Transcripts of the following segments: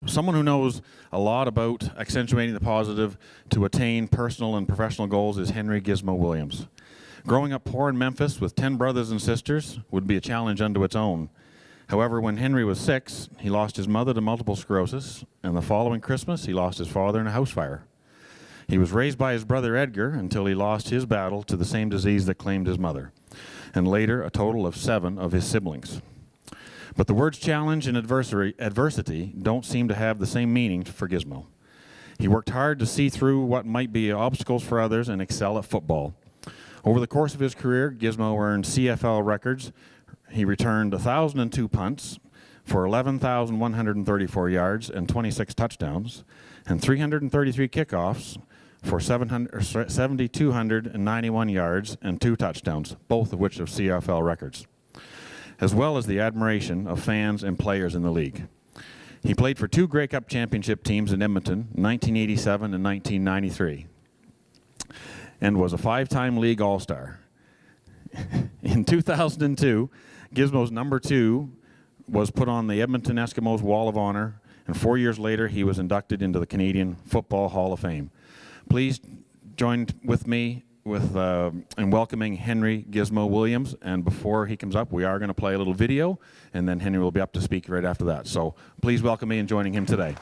Someone who knows a lot about accentuating the positive to attain personal and professional goals is Henry Gizmo Williams. Growing up poor in Memphis with 10 brothers and sisters would be a challenge unto its own. However, when Henry was 6, he lost his mother to multiple sclerosis, and the following Christmas, he lost his father in a house fire. He was raised by his brother Edgar until he lost his battle to the same disease that claimed his mother, and later a total of 7 of his siblings. But the words challenge and adversity don't seem to have the same meaning for Gizmo. He worked hard to see through what might be obstacles for others and excel at football. Over the course of his career, Gizmo earned CFL records. He returned 1,002 punts for 11,134 yards and 26 touchdowns, and 333 kickoffs for 7,291 yards and 2 touchdowns, both of which are CFL records, as well as the admiration of fans and players in the league. He played for 2 Grey Cup championship teams in Edmonton, 1987 and 1993, and was a 5-time league All-Star. In 2002, Gizmo's number 2 was put on the Edmonton Eskimos Wall of Honor, and 4 years later, he was inducted into the Canadian Football Hall of Fame. Please join with me in welcoming Henry Gizmo Williams. And before he comes up, we are going to play a little video, and then Henry will be up to speak right after that. So please welcome me in joining him today.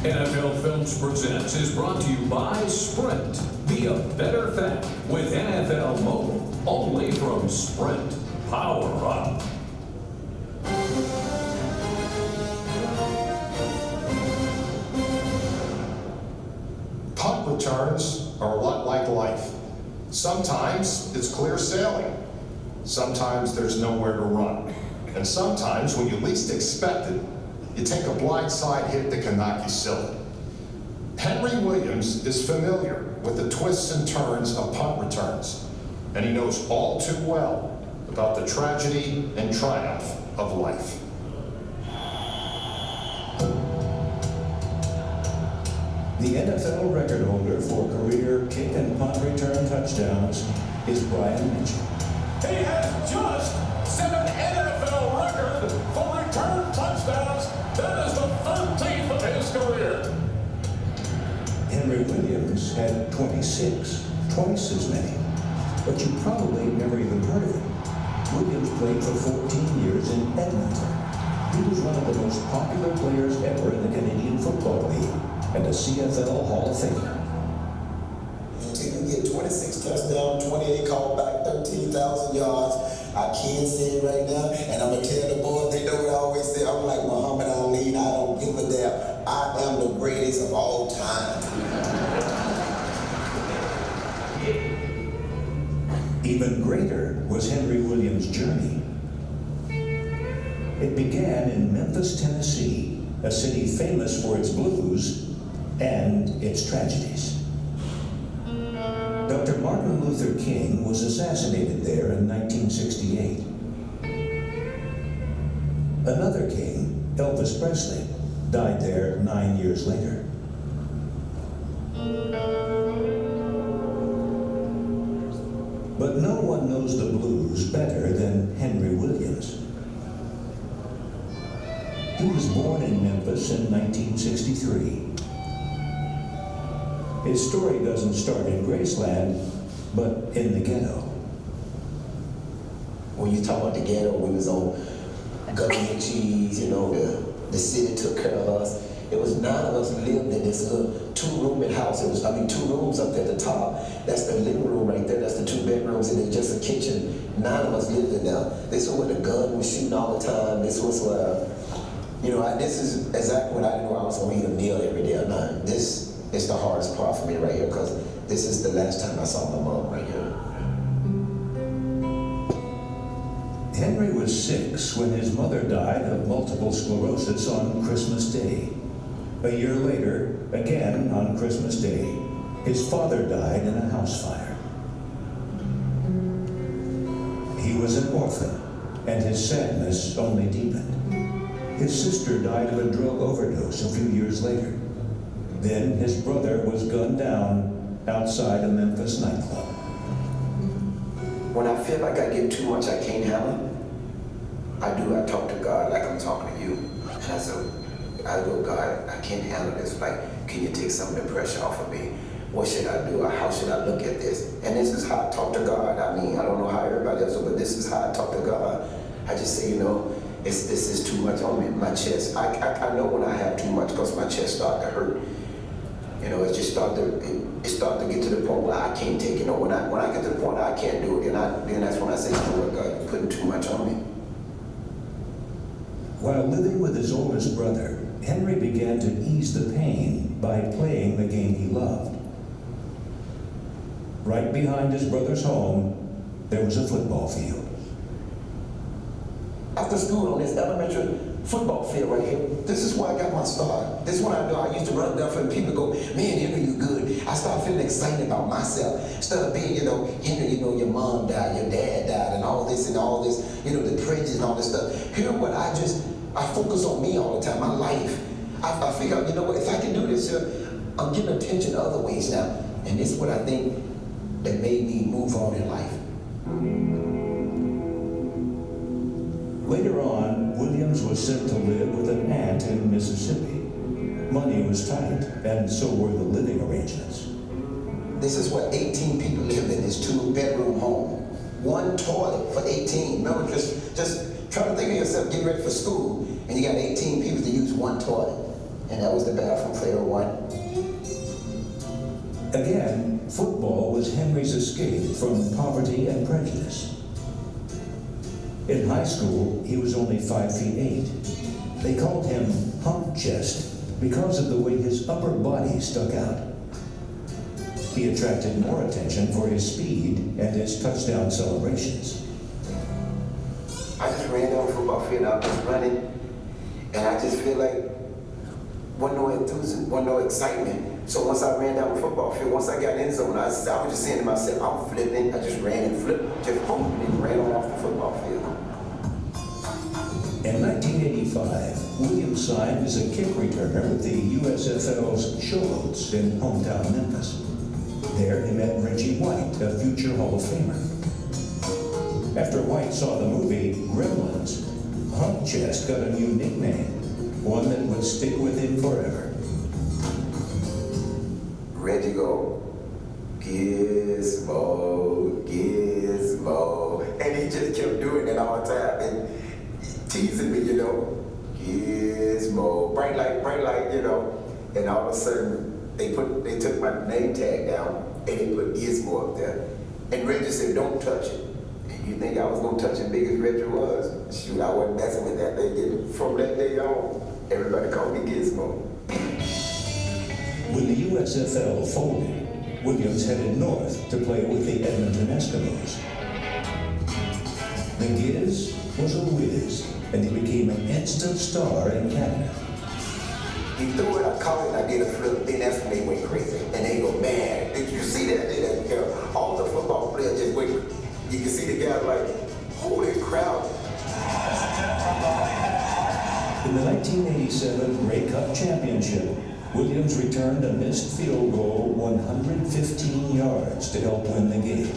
NFL Films Presents is brought to you by Sprint. Be a better fan with NFL Mobile, only from Sprint. Power up. Punt returns are a lot like life. Sometimes it's clear sailing. Sometimes there's nowhere to run. And sometimes when you least expect it, you take a blindside hit that can knock you silly. Henry Williams is familiar with the twists and turns of punt returns, and he knows all too well about the tragedy and triumph of life. The NFL record holder for career kick and punt return touchdowns is Brian Mitchell. He has just set an NFL record for return touchdowns. That is the 13th of his career. Henry Williams had 26, twice as many. But you probably never even heard of him. Williams played for 14 years in Edmonton. He was one of the most popular players ever in the Canadian Football League and a CFL Hall of Famer. Until you get 26 touchdowns, 28 callback, 13,000 yards, I can't say it right now, and I'm going to tell the boys, they know what I always say, I'm like Muhammad Ali, I don't give a damn. I am the greatest of all time. Even greater was Henry Williams' journey. It began in Memphis, Tennessee, a city famous for its blues and its tragedies. Dr. Martin Luther King was assassinated there in 1968. Another king, Elvis Presley, died there 9 years later. But no one knows the blues better than Henry Williams. He was born in Memphis in 1963. His story doesn't start in Graceland, but in the ghetto. When you talk about the ghetto, we was on government cheese, you know, the city took care of us. It was 9 of us lived in this little 2-room house. It was, 2 rooms up at the top. That's the living room right there. That's the 2 bedrooms, and there's just a kitchen. 9 of us lived in there. This was where the gun was shooting all the time. This was where, this is exactly what I knew I was going to eat a meal every day or night. This is the hardest part for me right here, because this is the last time I saw my mom right here. Henry was 6 when his mother died of multiple sclerosis on Christmas Day. A year later, again on Christmas Day, his father died in a house fire. He was an orphan, and his sadness only deepened. His sister died of a drug overdose a few years later. Then his brother was gunned down outside a Memphis nightclub. When I feel like I get too much, I can't handle it. I talk to God like I'm talking to you. And I go, God, I can't handle this. Like, can you take some of the pressure off of me? What should I do? Or how should I look at this? And this is how I talk to God. I mean, I don't know how everybody else, but this is how I talk to God. I just say, you know, this is too much on me, my chest. I know when I have too much because my chest starts to hurt. You know, it start to get to the point where I can't take it. You know, when I get to the point where I can't do it, then that's when I say, you know what, God, you're putting too much on me. While living with his oldest brother, Henry began to ease the pain by playing the game he loved. Right behind his brother's home, there was a football field. After school on this elementary football field right here, this is where I got my start. This is what I do. I used to run down for the people go, man, Henry, you good. I started feeling excited about myself. Instead of being, you know, Henry, you know, your mom died, your dad died, and all this, you know, the prejudice and all this stuff. Here, what I focus on me all the time, my life. I figure out, you know what, if I can do this here, I'm getting attention other ways now. And this is what I think that made me move on in life. Later on, Williams was sent to live with an aunt in Mississippi. Money was tight, and so were the living arrangements. This is what 18 people lived in this 2-bedroom home. One toilet for 18. Remember, just try to think of yourself getting ready for school, and you got 18 people to use one toilet. And that was the bathroom for everyone. Again, football was Henry's escape from poverty and prejudice. In high school, he was only 5 feet 8. They called him hump chest because of the way his upper body stuck out. He attracted more attention for his speed and his touchdown celebrations. I just ran down the football field, I was running, and I just feel like wasn't no enthusiasm, wasn't no excitement. So once I ran down the football field, once I got in zone, I was just saying to myself, I'm flipping. I just ran and flipped, just boom, and ran on off the football field. In 1985, Williams signed as a kick returner with the USFL's Showboats in hometown Memphis. There he met Reggie White, a future Hall of Famer. After White saw the movie Gremlins, Hump Chest got a new nickname, one that would stick with him forever. Reggie go, Gizmo, Gizmo, and he just kept doing it all the time and teasing me, you know, Gizmo, bright light, you know, and all of a sudden they took my name tag down and they put Gizmo up there, and Reggie said, "Don't touch it." And you think I was gonna touch it big as Reggie was? Shoot, I wasn't messing with that thing. From that day on, everybody called me Gizmo. When the USFL folded, Williams headed north to play with the Edmonton Eskimos. The Giz was a whiz, and he became an instant star in Canada. He threw it, I caught it, and I did a flip, then that's when they went crazy. And they go, man, did you see that? All the football players just went, you can see the guy like, holy crap. In the 1987 Grey Cup Championship, Williams returned a missed field goal 115 yards to help win the game.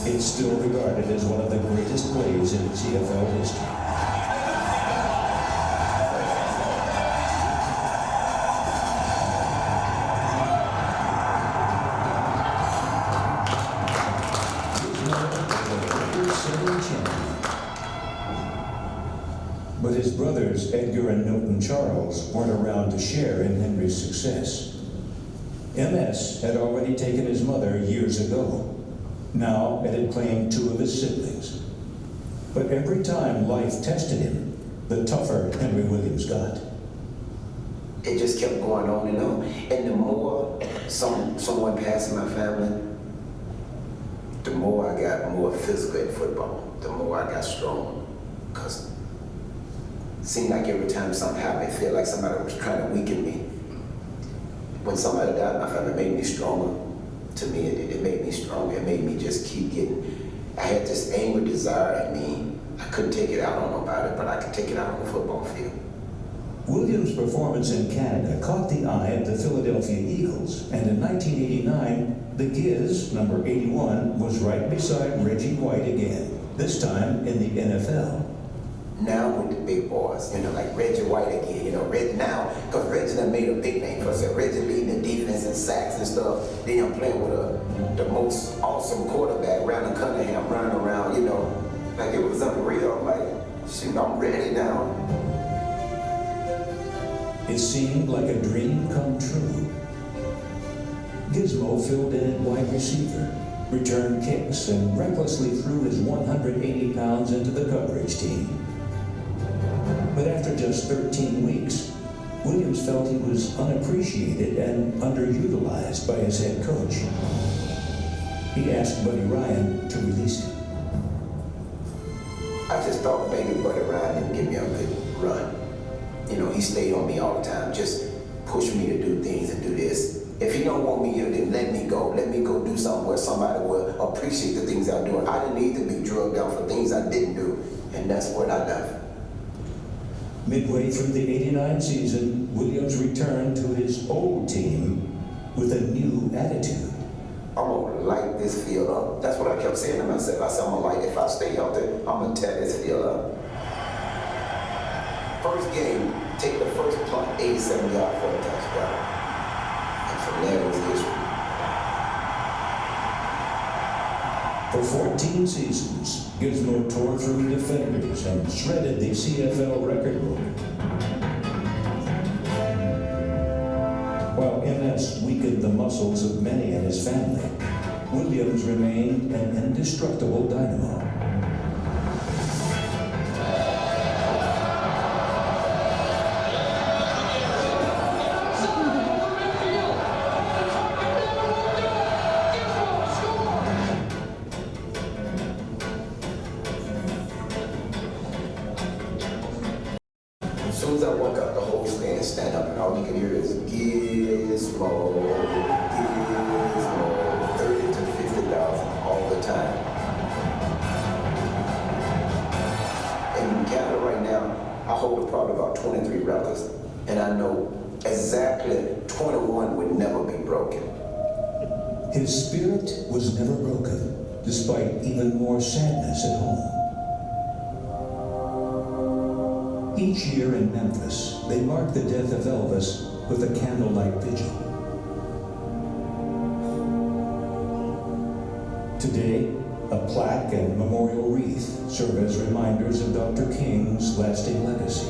It's still regarded as one of the greatest plays in CFL history. But his brothers, Edgar and Milton Charles, weren't around to share in Henry's success. MS had already taken his mother years ago. Now it had claimed 2 of his siblings. But every time life tested him, the tougher Henry Williams got. It just kept going on and on. And the more someone passed in my family, the more I got more physical in football, the more I got strong. Because it seemed like every time something happened, it felt like somebody was trying to weaken me. When somebody died in my family, it made me stronger. To me, it made me stronger. It made me just keep getting. I had this angry desire in me. I couldn't take it out on nobody, but I could take it out on the football field. Williams' performance in Canada caught the eye of the Philadelphia Eagles, and in 1989, the Giz, number 81, was right beside Reggie White again, this time in the NFL. Now with the big boys, like Reggie White again, Reggie now, because Reggie done made a big name for himself. Reggie leading the defense and sacks and stuff. Then I'm playing with the most awesome quarterback, Randall Cunningham, running around, like it was unreal. I'm like, shoot, I'm ready now. It seemed like a dream come true. Gizmo filled in at wide receiver, returned kicks, and recklessly threw his 180 pounds into the coverage team. But after just 13 weeks, Williams felt he was unappreciated and underutilized by his head coach. He asked Buddy Ryan to release him. I just thought maybe Buddy Ryan didn't give me a good run. He stayed on me all the time, just pushed me to do things and do this. If he don't want me here, then let me go. Let me go do something where somebody will appreciate the things I'm doing. I didn't need to be drugged out for things I didn't do, and that's what I left. Midway through the '89 season, Williams returned to his old team with a new attitude. I'm gonna light this field up. That's what I kept saying to myself. I said, I'm gonna light, if I stay out there, I'm gonna tear this field up. First game, take the first punt, 87 yards for a touchdown. And from there, it was history. For 14 seasons, Gizmo tore through defenders and shredded the CFL record book. While MS weakened the muscles of many in his family, Williams remained an indestructible dynamo. As soon as I walk out, the whole stand up, and all you can hear is Gizmo, Gizmo, 30 to 50,000 all the time. In Canada right now, I hold probably about 23 records, and I know exactly 21 would never be broken. His spirit was never broken, despite even more sadness at home. Each year in Memphis, they mark the death of Elvis with a candlelight vigil. Today, a plaque and memorial wreath serve as reminders of Dr. King's lasting legacy.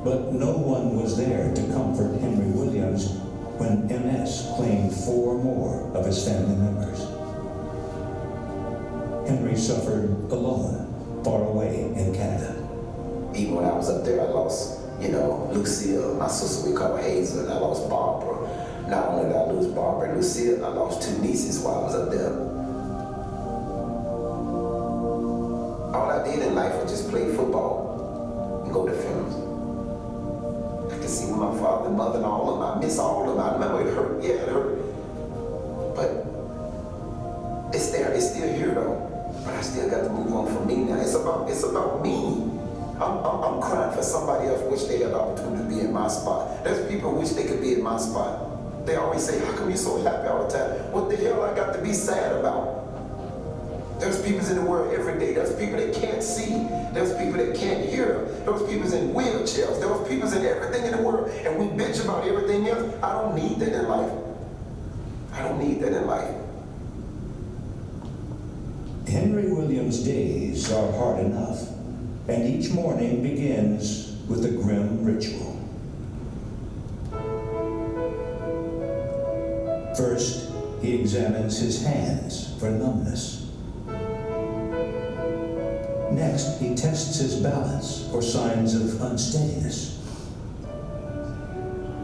But no one was there to comfort Henry Williams when MS claimed 4 more of his family members. Henry suffered alone, far away in Canada. Even when I was up there, I lost, Lucille, my sister, we call her Hazel, and I lost Barbara. Not only did I lose Barbara and Lucille, I lost 2 nieces while I was up there. All I did in life was just play football and go to funerals. I could see my father and mother and all of them. I miss all of them. I remember it hurt. Yeah, it hurt. But it's there. It's still here, though. But I still got to move on from me now. It's about me. I'm crying for somebody else wish they had the opportunity to be in my spot. There's people who wish they could be in my spot. They always say, how come you so happy all the time? What the hell I got to be sad about? There's people in the world every day. There's people that can't see. There's people that can't hear. There's people in wheelchairs. There's people in everything in the world. And we bitch about everything else. I don't need that in life. I don't need that in life. Henry Williams' days are hard enough, and each morning begins with a grim ritual. First, he examines his hands for numbness. Next, he tests his balance for signs of unsteadiness.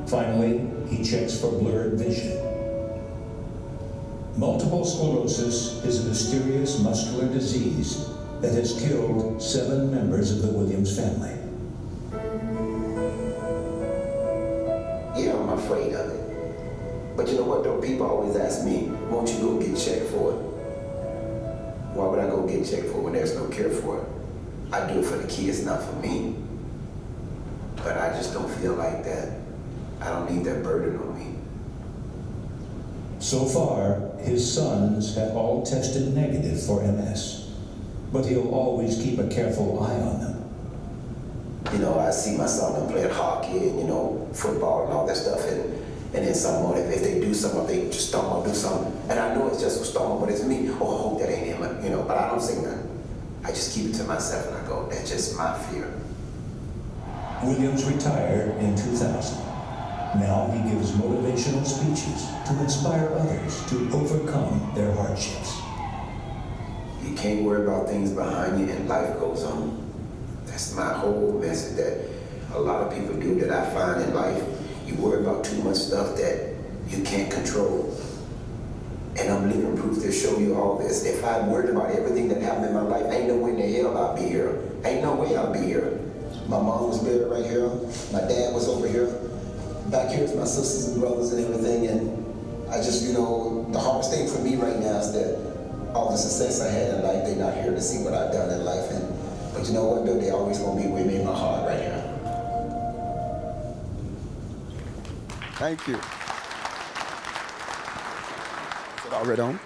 Finally, he checks for blurred vision. Multiple sclerosis is a mysterious muscular disease that has killed 7 members of the Williams family. Yeah, I'm afraid of it. But you know what though? People always ask me, won't you go get checked for it? Why would I go get checked for it when there's no cure for it? I do it for the kids, not for me. But I just don't feel like that. I don't need that burden on me. So far, his sons have all tested negative for MS, but he'll always keep a careful eye on them. You know, I see my son playing hockey and, you know, football and all that stuff, and then some more, if they do something, they just don't do something, and I know it's just a storm, but it's me. Oh, I hope that ain't him, you know, but I don't say nothing. I just keep it to myself and I go, that's just my fear. Williams retired in 2000. Now he gives motivational speeches to inspire others to overcome their hardships. You can't worry about things behind you and life goes on. That's my whole message that a lot of people do that I find in life. You worry about too much stuff that you can't control. And I'm living proof to show you all this. If I worried about everything that happened in my life, ain't no way in the hell I'll be here. Ain't no way I'll be here. My mom was buried right here. My dad was over here. Back here's my sisters and brothers and everything. And I just, you know, the hardest thing for me right now is that all the success I had in life, they're not here to see what I've done in life. But you know what, though? They always gonna be with me in my heart right here. Thank you. Is it already on?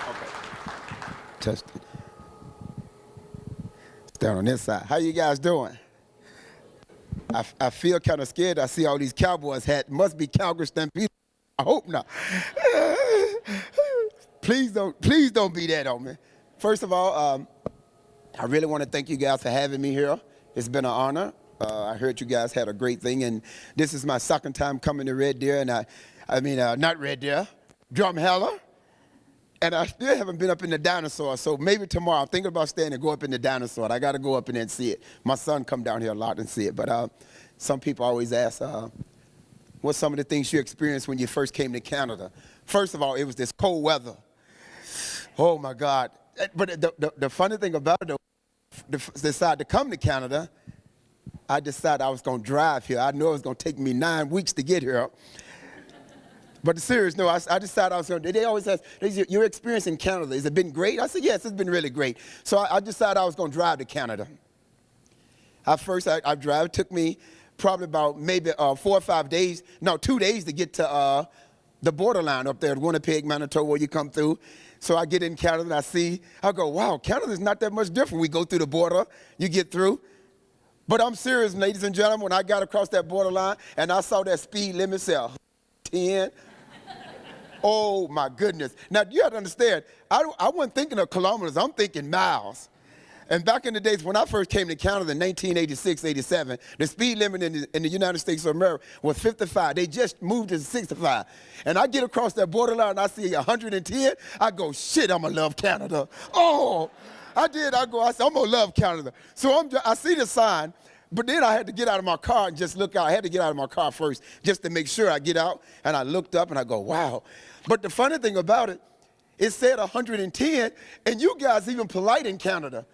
Okay. Test it. Down on this side. How you guys doing? I feel kind of scared. I see all these Cowboys hats. Must be Calgary Stampede. I hope not. Please don't be that on me. First of all, I really want to thank you guys for having me here. It's been an honor. I heard you guys had a great thing, and this is my second time coming to Red Deer, and not Red Deer, Drumheller, and I still haven't been up in the dinosaur, so maybe tomorrow I'm thinking about staying and go up in the dinosaur. I got to go up in there and see it. My son come down here a lot and see it, but some people always ask, what's some of the things you experienced when you first came to Canada? First of all, it was this cold weather. Oh, my God. But the funny thing about it, though, decided to come to Canada, I decided I was going to drive here. I knew it was going to take me 9 weeks to get here. But serious, no, I decided I was going to. They always ask, your experience in Canada, has it been great? I said, yes, it's been really great. So I decided I was going to drive to Canada. At first, I drive. It took me probably about maybe 4 or 5 days, no, 2 days to get to the borderline up there at Winnipeg, Manitoba, where you come through. So I get in Canada and I go, wow, Canada's not that much different. We go through the border, you get through. But I'm serious, ladies and gentlemen, when I got across that borderline and I saw that speed limit say 10, oh my goodness. Now, you have to understand, I wasn't thinking of kilometers, I'm thinking miles. And back in the days when I first came to Canada in 1986, 87, the speed limit in the United States of America was 55. They just moved to 65. And I get across that borderline and I see 110. I go, shit, I'm going to love Canada. Oh, I said, I'm going to love Canada. So I see the sign, but then I had to get out of my car and just look out. I had to get out of my car first just to make sure I get out. And I looked up and I go, wow. But the funny thing about it, it said 110, and you guys even polite in Canada.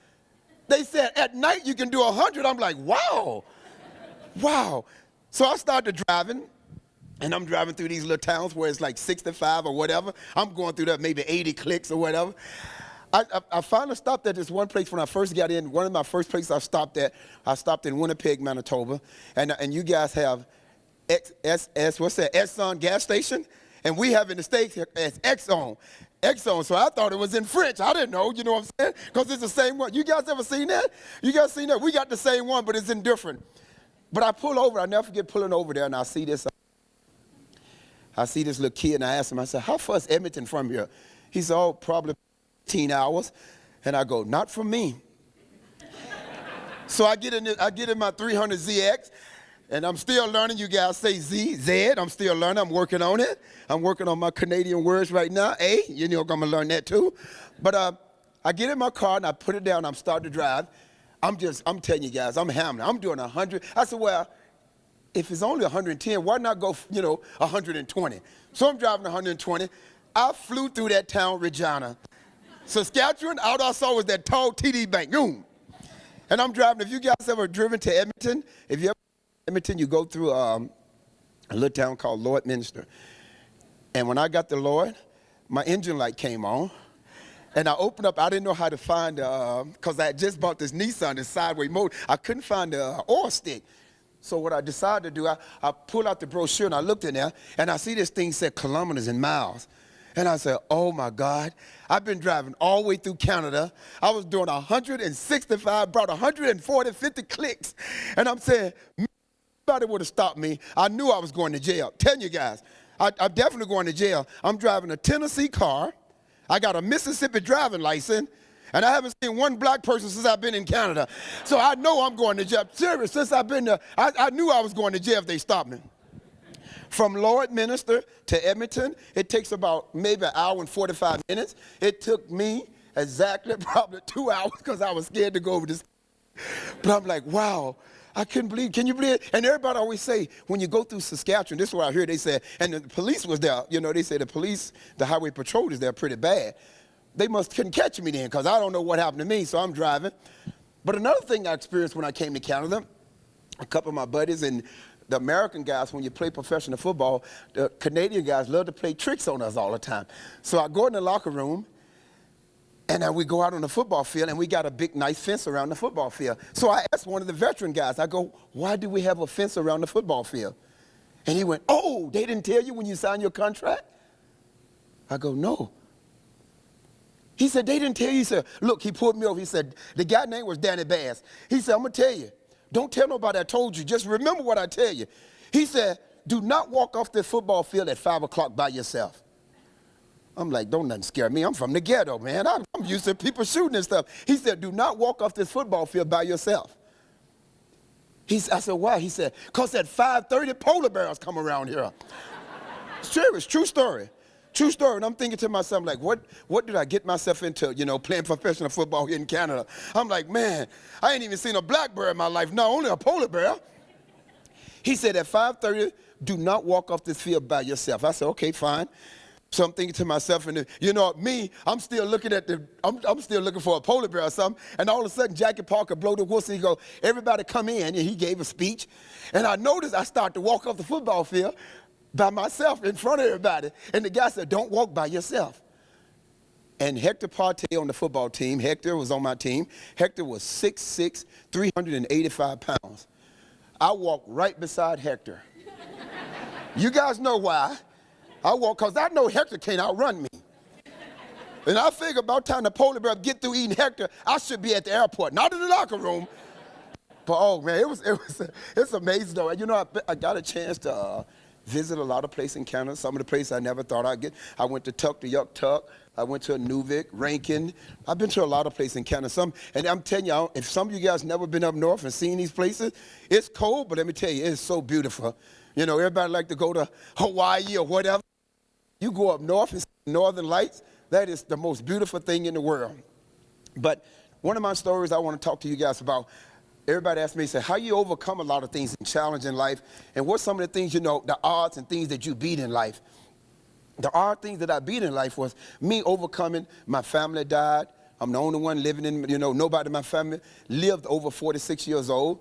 They said, at night you can do 100. I'm like, wow, wow. So I started driving, and I'm driving through these little towns where it's like 65 or whatever. I'm going through that maybe 80 clicks or whatever. I finally stopped at this one place when I first got in. One of my first places I stopped in Winnipeg, Manitoba. And you guys have Exxon gas station? And we have in the States as Exxon. So I thought it was in French. I didn't know, you know what I'm saying? Because it's the same one. You guys ever seen that? You guys seen that? We got the same one, but it's in different. But I pull over. I never forget pulling over there, and I see this little kid, and I asked him, I said, how far is Edmonton from here? He said, oh, probably 15 hours. And I go, not from me. So I get in my 300ZX. And I'm still learning. You guys say Z. I'm still learning. I'm working on it. I'm working on my Canadian words right now. You know I'm going to learn that too. But I get in my car and I put it down. I'm starting to drive. I'm telling you guys, I'm hammering. I'm doing 100. I said, well, if it's only 110, why not go, 120? So I'm driving 120. I flew through that town, Regina. Saskatchewan, all I saw was that tall TD Bank. Boom. And I'm driving. If you guys ever driven to Edmonton, if you ever Edmonton, you go through a little town called Lloydminster. And when I got to Lloyd, my engine light came on. And I opened up, I didn't know how to find, because I had just bought this Nissan, this sideway motor. I couldn't find the oil stick. So what I decided to do, I pulled out the brochure and I looked in there, and I see this thing said kilometers and miles. And I said, oh my God, I've been driving all the way through Canada. I was doing 165, brought 140, 50 clicks. And I'm saying, nobody would have stopped me. I knew I was going to jail. Telling you guys, I'm definitely going to jail. I'm driving a Tennessee car. I got a Mississippi driving license, and I haven't seen one black person since I've been in Canada. So I know I'm going to jail. Serious, since I've been there, I knew I was going to jail if they stopped me. From Lloydminster to Edmonton, it takes about maybe an hour and 45 minutes. It took me exactly probably 2 hours because I was scared to go over this. But I'm like, wow, I couldn't believe, can you believe it? And everybody always say, when you go through Saskatchewan, this is what I hear, they said, and the police was there, you know, they say the police, the highway patrol is there pretty bad. They couldn't catch me then because I don't know what happened to me, so I'm driving. But another thing I experienced when I came to Canada, a couple of my buddies and the American guys, when you play professional football, the Canadian guys love to play tricks on us all the time. So I go in the locker room, and then we go out on the football field, and we got a big, nice fence around the football field. So I asked one of the veteran guys, I go, why do we have a fence around the football field? And he went, oh, they didn't tell you when you signed your contract? I go, no. He said, they didn't tell you. He said, look, he pulled me over. He said, the guy's name was Danny Bass. He said, I'm going to tell you. Don't tell nobody I told you. Just remember what I tell you. He said, do not walk off the football field at 5 o'clock by yourself. I'm like, don't nothing scare me. I'm from the ghetto, man. I'm used to people shooting and stuff. He said, do not walk off this football field by yourself. I said, why? He said, because at 5:30, polar bears come around here. Serious, true story. True story. And I'm thinking to myself, like, what did I get myself into, you know, playing professional football here in Canada? I'm like, man, I ain't even seen a black bear in my life. No, only a polar bear. He said, at 5:30, do not walk off this field by yourself. I said, okay, fine. So I'm thinking to myself, and you know, me, I'm still looking for a polar bear or something, and all of a sudden, Jackie Parker blow the whistle, he go, everybody come in, and he gave a speech, and I noticed I started to walk off the football field by myself in front of everybody, and the guy said, don't walk by yourself. And Hector Partey on the football team, Hector was on my team, Hector was 6'6", 385 pounds. I walked right beside Hector. You guys know why. I walk because I know Hector can't outrun me. And I figure about time the polar bear get through eating Hector, I should be at the airport, not in the locker room. But oh man, it's amazing though. You know, I got a chance to visit a lot of places in Canada. Some of the places I never thought I'd get. I went to Tuktoyaktuk. I went to Nunavut, Rankin. I've been to a lot of places in Canada. And I'm telling you, if some of you guys never been up north and seen these places, it's cold, but let me tell you, it's so beautiful. You know, everybody like to go to Hawaii or whatever. You go up north and see the Northern Lights, that is the most beautiful thing in the world. But one of my stories I want to talk to you guys about, everybody asks me, say, how you overcome a lot of things and challenge in life, and what's some of the things, you know, the odds and things that you beat in life. The odd things that I beat in life was me overcoming, my family died. I'm the only one living in, you know, nobody in my family lived over 46 years old.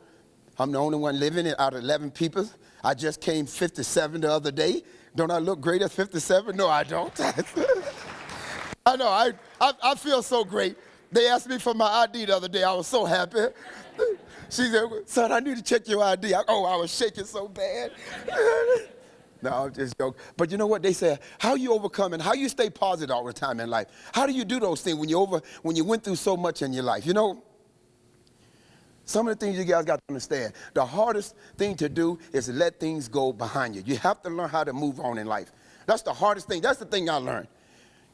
I'm the only one living out of 11 people. I just came 57 the other day. Don't I look great at 57? No, I don't. I know, I feel so great. They asked me for my ID the other day. I was so happy. She said, son, I need to check your ID. I was shaking so bad. No, I'm just joking. But you know what? They say, how you overcome and how you stay positive all the time in life. How do you do those things when you went through so much in your life? You know, some of the things you guys got to understand. The hardest thing to do is to let things go behind you. You have to learn how to move on in life. That's the hardest thing. That's the thing I learned.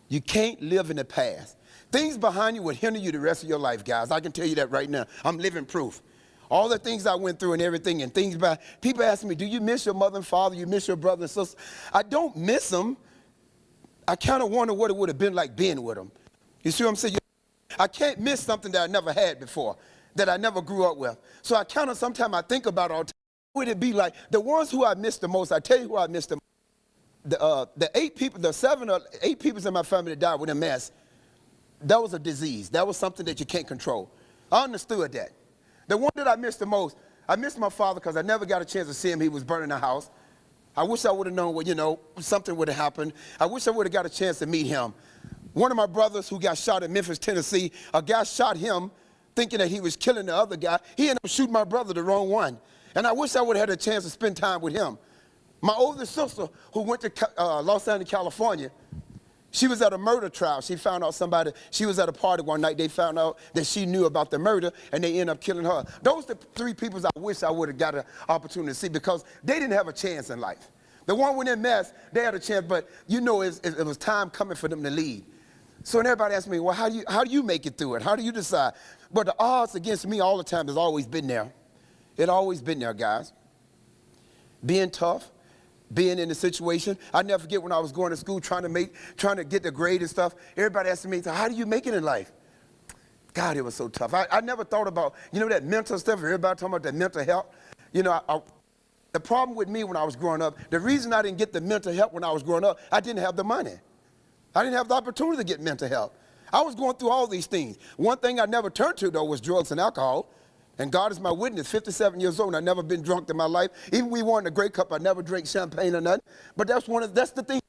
You can't live in the past. Things behind you would hinder you the rest of your life, guys. I can tell you that right now. I'm living proof. All the things I went through and everything and things by people ask me, do you miss your mother and father? You miss your brother and sister? I don't miss them. I kind of wonder what it would have been like being with them. You see what I'm saying? I can't miss something that I never had before, that I never grew up with. So I kind of sometimes I think about all the time, what would it be like? The ones who I miss the most, I tell you who I miss the most. the 8 people, the 7 or 8 people in my family that died with MS, that was a disease. That was something that you can't control. I understood that. The one that I missed the most, I missed my father because I never got a chance to see him. He was burning the house. I wish I would have known what, something would have happened. I wish I would have got a chance to meet him. One of my brothers who got shot in Memphis, Tennessee, a guy shot him thinking that he was killing the other guy. He ended up shooting my brother, the wrong one. And I wish I would have had a chance to spend time with him. My oldest sister, who went to Los Angeles, California, she was at a murder trial. She found out she was at a party one night. They found out that she knew about the murder, and they ended up killing her. Those are the 3 people I wish I would have got an opportunity to see because they didn't have a chance in life. The one with MS, they had a chance, but it was time coming for them to lead. So everybody asked me, well, how do you make it through it? How do you decide? But the odds against me all the time has always been there. It always been there, guys. Being tough, being in the situation. I never forget when I was going to school trying to get the grade and stuff. Everybody asked me, so how do you make it in life? God, it was so tough. I never thought about, that mental stuff. Everybody talking about that mental health. The problem with me when I was growing up, the reason I didn't get the mental help when I was growing up, I didn't have the money. I didn't have the opportunity to get mental help. I was going through all these things. One thing I never turned to, though, was drugs and alcohol. And God is my witness, 57 years old, and I've never been drunk in my life. Even we won the Grey Cup, I never drank champagne or nothing. But that's the thing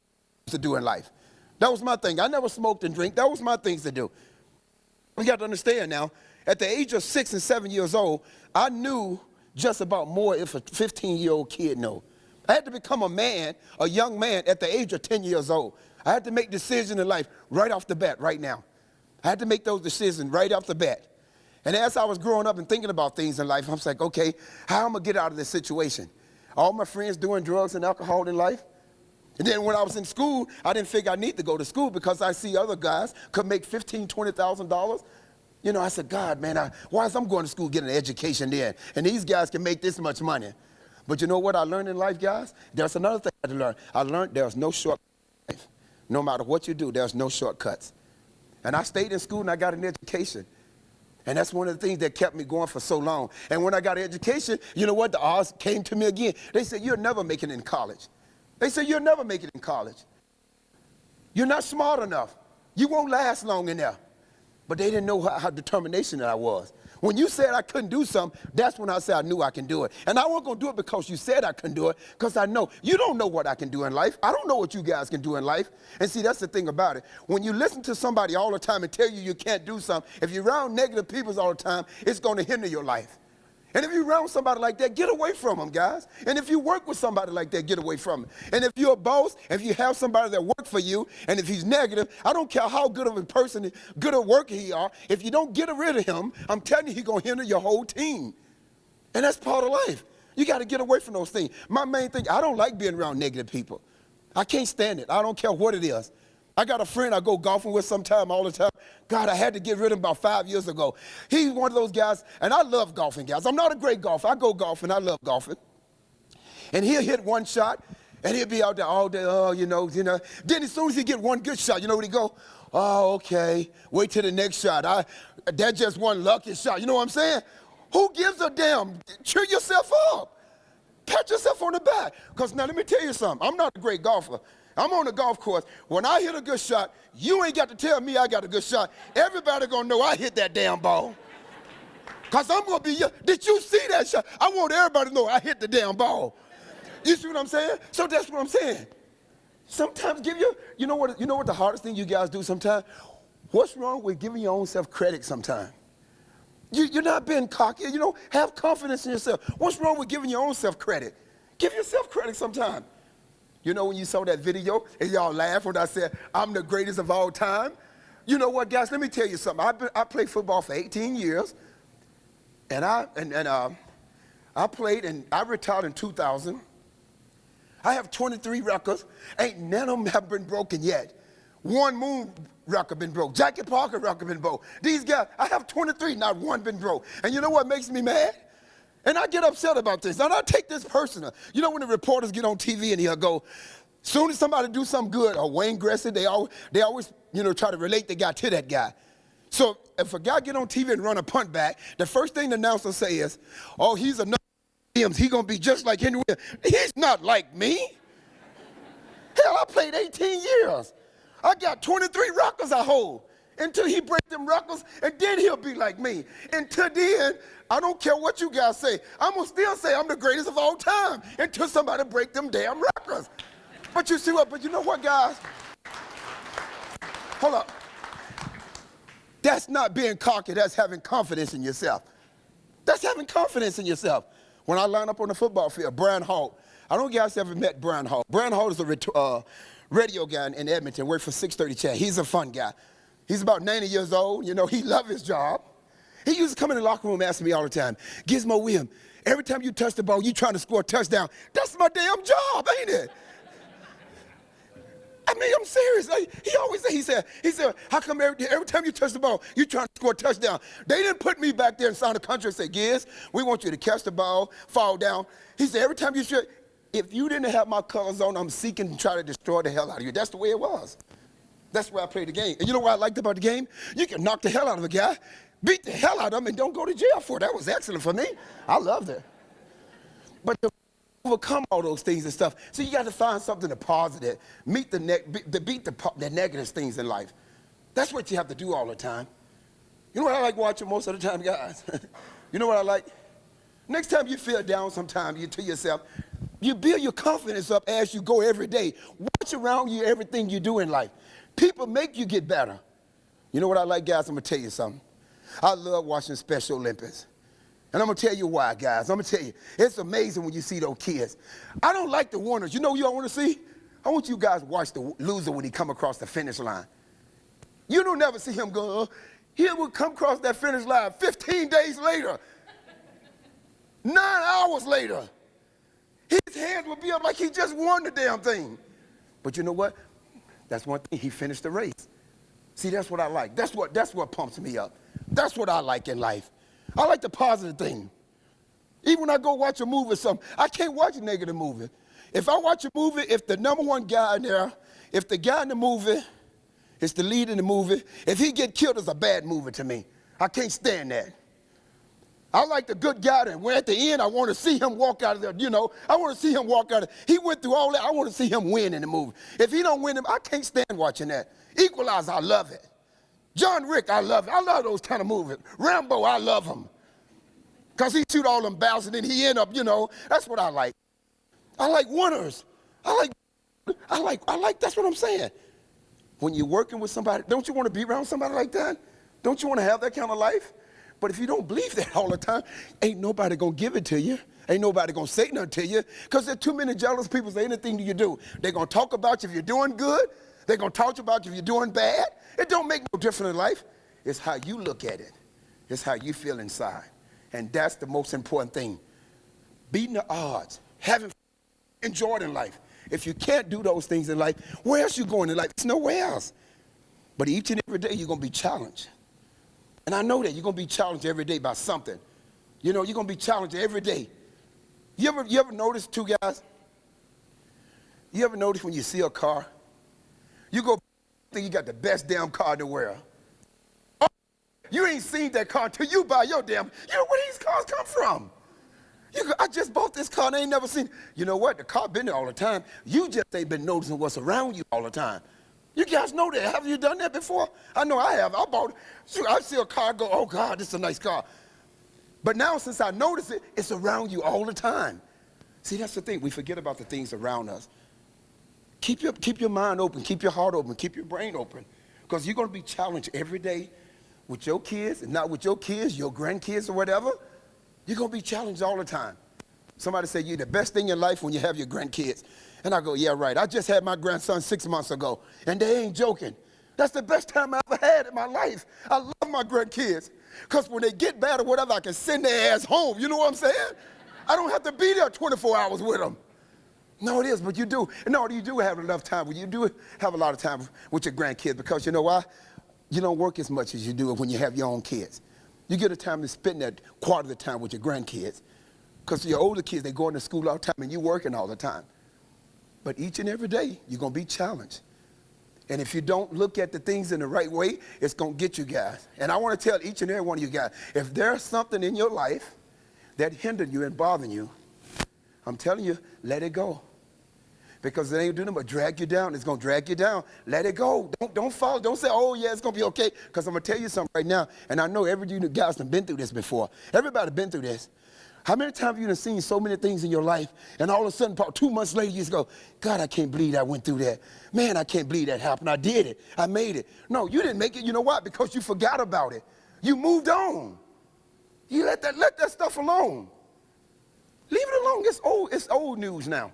to do in life. That was my thing. I never smoked and drank. That was my things to do. You got to understand now, at the age of 6 and 7 years old, I knew just about more if a 15-year-old kid knew. I had to become a young man at the age of 10 years old. I had to make decisions in life right off the bat, right now. I had to make those decisions right off the bat. And as I was growing up and thinking about things in life, I was like, okay, how am I going to get out of this situation? All my friends doing drugs and alcohol in life. And then when I was in school, I didn't figure I need to go to school because I see other guys could make $15,000, $20,000. I said, God, man, why is I'm going to school getting an education there? And these guys can make this much money. But you know what I learned in life, guys? There's another thing I had to learn. I learned there's no shortcuts in life. No matter what you do, there's no shortcuts. And I stayed in school and I got an education. And that's one of the things that kept me going for so long. And when I got an education, you know what? The odds came to me again. They said, you'll never make it in college. They said, you'll never make it in college. You're not smart enough. You won't last long in there. But they didn't know how determination that I was. When you said I couldn't do something, that's when I said I knew I can do it. And I wasn't going to do it because you said I couldn't do it, because I know. You don't know what I can do in life. I don't know what you guys can do in life. And see, that's the thing about it. When you listen to somebody all the time and tell you can't do something, if you're around negative people all the time, it's going to hinder your life. And if you're around somebody like that, get away from them, guys. And if you work with somebody like that, get away from them. And if you're a boss, if you have somebody that works for you, and if he's negative, I don't care how good of a person, good a worker he are, if you don't get rid of him, I'm telling you, he's going to hinder your whole team. And that's part of life. You got to get away from those things. My main thing, I don't like being around negative people. I can't stand it. I don't care what it is. I got a friend I go golfing with sometime, all the time. God, I had to get rid of him about 5 years ago. He's one of those guys, and I love golfing, guys. I'm not a great golfer. I go golfing. I love golfing. And he'll hit one shot, and he'll be out there all day, Then as soon as he get one good shot, you know where he go? Oh, okay. Wait till the next shot. That's just one lucky shot. You know what I'm saying? Who gives a damn? Cheer yourself up. Pat yourself on the back. Because now let me tell you something. I'm not a great golfer. I'm on the golf course. When I hit a good shot, you ain't got to tell me I got a good shot. Everybody gonna know I hit that damn ball. Because I'm gonna be, did you see that shot? I want everybody to know I hit the damn ball. You see what I'm saying? So that's what I'm saying. Sometimes you know what the hardest thing you guys do sometimes? What's wrong with giving your own self credit sometimes? You're not being cocky, have confidence in yourself. What's wrong with giving your own self credit? Give yourself credit sometimes. You know when you saw that video and y'all laughed when I said, I'm the greatest of all time? You know what, guys, let me tell you something. I played football for 18 years, and I played, and I retired in 2000. I have 23 records. Ain't none of them have been broken yet. One Moon record been broke. Jackie Parker record been broke. These guys, I have 23, not one been broke. And you know what makes me mad? And I get upset about this. And I take this personal. You know when the reporters get on TV and he'll go, soon as somebody do something good, or Wayne Gretzky, they always try to relate the guy to that guy. So if a guy get on TV and run a punt back, the first thing the announcer say is, oh, he's another Williams. He's going to be just like Henry Williams. He's not like me. Hell, I played 18 years. I got 23 records I hold. Until he break them records, and then he'll be like me. Until then, I don't care what you guys say. I'm going to still say I'm the greatest of all time until somebody break them damn records. But you see what, but you know what, guys? Hold up. That's not being cocky. That's having confidence in yourself. That's having confidence in yourself. When I line up on the football field, Brian Hall. I don't know if you guys ever met Brian Hall. Brian Hall is a radio guy in Edmonton, worked for 630 Chat. He's a fun guy. He's about 90 years old. You know, he loves his job. He used to come in the locker room and ask me all the time, Gizmo William, every time you touch the ball, you trying to score a touchdown. That's my damn job, ain't it? I mean, I'm serious. Like, he always say, he said, how come every time you touch the ball, you trying to score a touchdown? They didn't put me back there in Sound of Country and say, Giz, we want you to catch the ball, fall down. He said, every time you should, if you didn't have my colors on, I'm seeking to try to destroy the hell out of you. That's the way it was. That's why I played the game. And you know what I liked about the game? You can knock the hell out of a guy, beat the hell out of him, and don't go to jail for it. That was excellent for me. I loved it. But to overcome all those things and stuff, so you got to find something positive, beat the negative things in life. That's what you have to do all the time. You know what I like watching most of the time, guys? You know what I like? Next time you feel down sometime, you to yourself, you build your confidence up as you go every day. Watch around you everything you do in life. People make you get better. You know what I like, guys? I'm going to tell you something. I love watching Special Olympics. And I'm going to tell you why, guys. I'm going to tell you. It's amazing when you see those kids. I don't like the winners. You know what I want to see? I want you guys to watch the loser when he come across the finish line. You don't never see him go, he will come across that finish line 15 days later. 9 hours later. His hands will be up like he just won the damn thing. But you know what? That's one thing. He finished the race. See, that's what I like. That's what pumps me up. That's what I like in life. I like the positive thing. Even when I go watch a movie or something, I can't watch a negative movie. If I watch a movie, if the number one guy in there, if the guy in the movie is the lead in the movie, if he get killed, it's a bad movie to me. I can't stand that. I like the good guy that when at the end, I want to see him walk out of there, you know. I want to see him walk out of he went through all that. I want to see him win in the movie. If he don't win, I can't stand watching that. Equalizer, I love it. John Wick, I love it. I love those kind of movies. Rambo, I love him. Because he shoot all them barrels and then he end up, you know, that's what I like. I like winners. I like, that's what I'm saying. When you're working with somebody, don't you want to be around somebody like that? Don't you want to have that kind of life? But if you don't believe that all the time, ain't nobody going to give it to you. Ain't nobody going to say nothing to you because there are too many jealous people say anything you do. They're going to talk about you if you're doing good. They're going to talk about you if you're doing bad. It don't make no difference in life. It's how you look at it. It's how you feel inside. And that's the most important thing. Beating the odds, having enjoyed in life. If you can't do those things in life, where else you going in life? It's nowhere else. But each and every day you're going to be challenged. And I know that you're going to be challenged every day by something. You know, you're going to be challenged every day. You ever notice, too, guys? You ever notice when you see a car, you go think you got the best damn car in the world. Oh, you ain't seen that car until you buy your damn, you know where these cars come from? I just bought this car and I ain't never seen, you know what, the car been there all the time. You just ain't been noticing what's around you all the time. You guys know that. Have you done that before? I know I have. I see a car, go, oh God, this is a nice car. But now since I notice it, it's around you all the time. See, that's the thing. We forget about the things around us. Keep your mind open, keep your heart open, keep your brain open. Because you're going to be challenged every day with your kids, and not with your kids, your grandkids or whatever. You're going to be challenged all the time. Somebody say you're the best thing in life when you have your grandkids. And I go, yeah, right. I just had my grandson 6 months ago, and they ain't joking. That's the best time I ever had in my life. I love my grandkids. Because when they get bad or whatever, I can send their ass home. You know what I'm saying? I don't have to be there 24 hours with them. No, it is, but you do. No, you do have enough time. You do have a lot of time with your grandkids because you know why? You don't work as much as you do when you have your own kids. You get a time to spend that quarter of the time with your grandkids. Because your older kids, they go into school all the time and you're working all the time. But each and every day, you're going to be challenged. And if you don't look at the things in the right way, it's going to get you guys. And I want to tell each and every one of you guys, if there's something in your life that hinders you and bothering you, I'm telling you, let it go. because it ain't doing nothing but drag you down. It's going to drag you down. Let it go. Don't follow. Don't say, oh, yeah, it's going to be okay, because I'm going to tell you something right now, and I know every you guys have been through this before. Everybody been through this. How many times have you seen so many things in your life, and all of a sudden, about 2 months later, you just go, God, I can't believe I went through that. Man, I can't believe that happened. I did it. I made it. No, you didn't make it. You know why? Because you forgot about it. You moved on. You let that stuff alone. Leave it alone. It's old news now.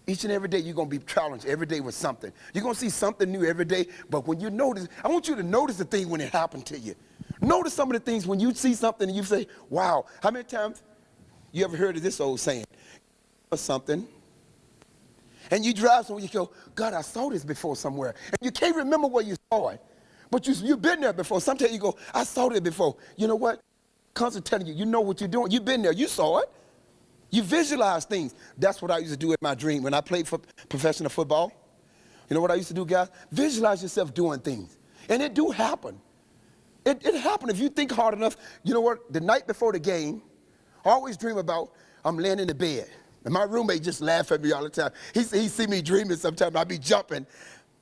Each and every day, you're going to be challenged every day with something. You're going to see something new every day, but when you notice, I want you to notice the thing when it happened to you. Notice some of the things when you see something and you say, wow. How many times you ever heard of this old saying? Or something, and you drive somewhere, you go, God, I saw this before somewhere. And you can't remember where you saw it, but you've been there before. Sometimes you go, I saw it before. You know what? Comes telling you, you know what you're doing. You've been there. You saw it. You visualize things. That's what I used to do in my dream when I played for professional football. You know what I used to do, guys? Visualize yourself doing things. And it do happen. It happen if you think hard enough. You know what? The night before the game, I always dream about I'm laying in the bed. And my roommate just laugh at me all the time. He see me dreaming sometimes. I be jumping.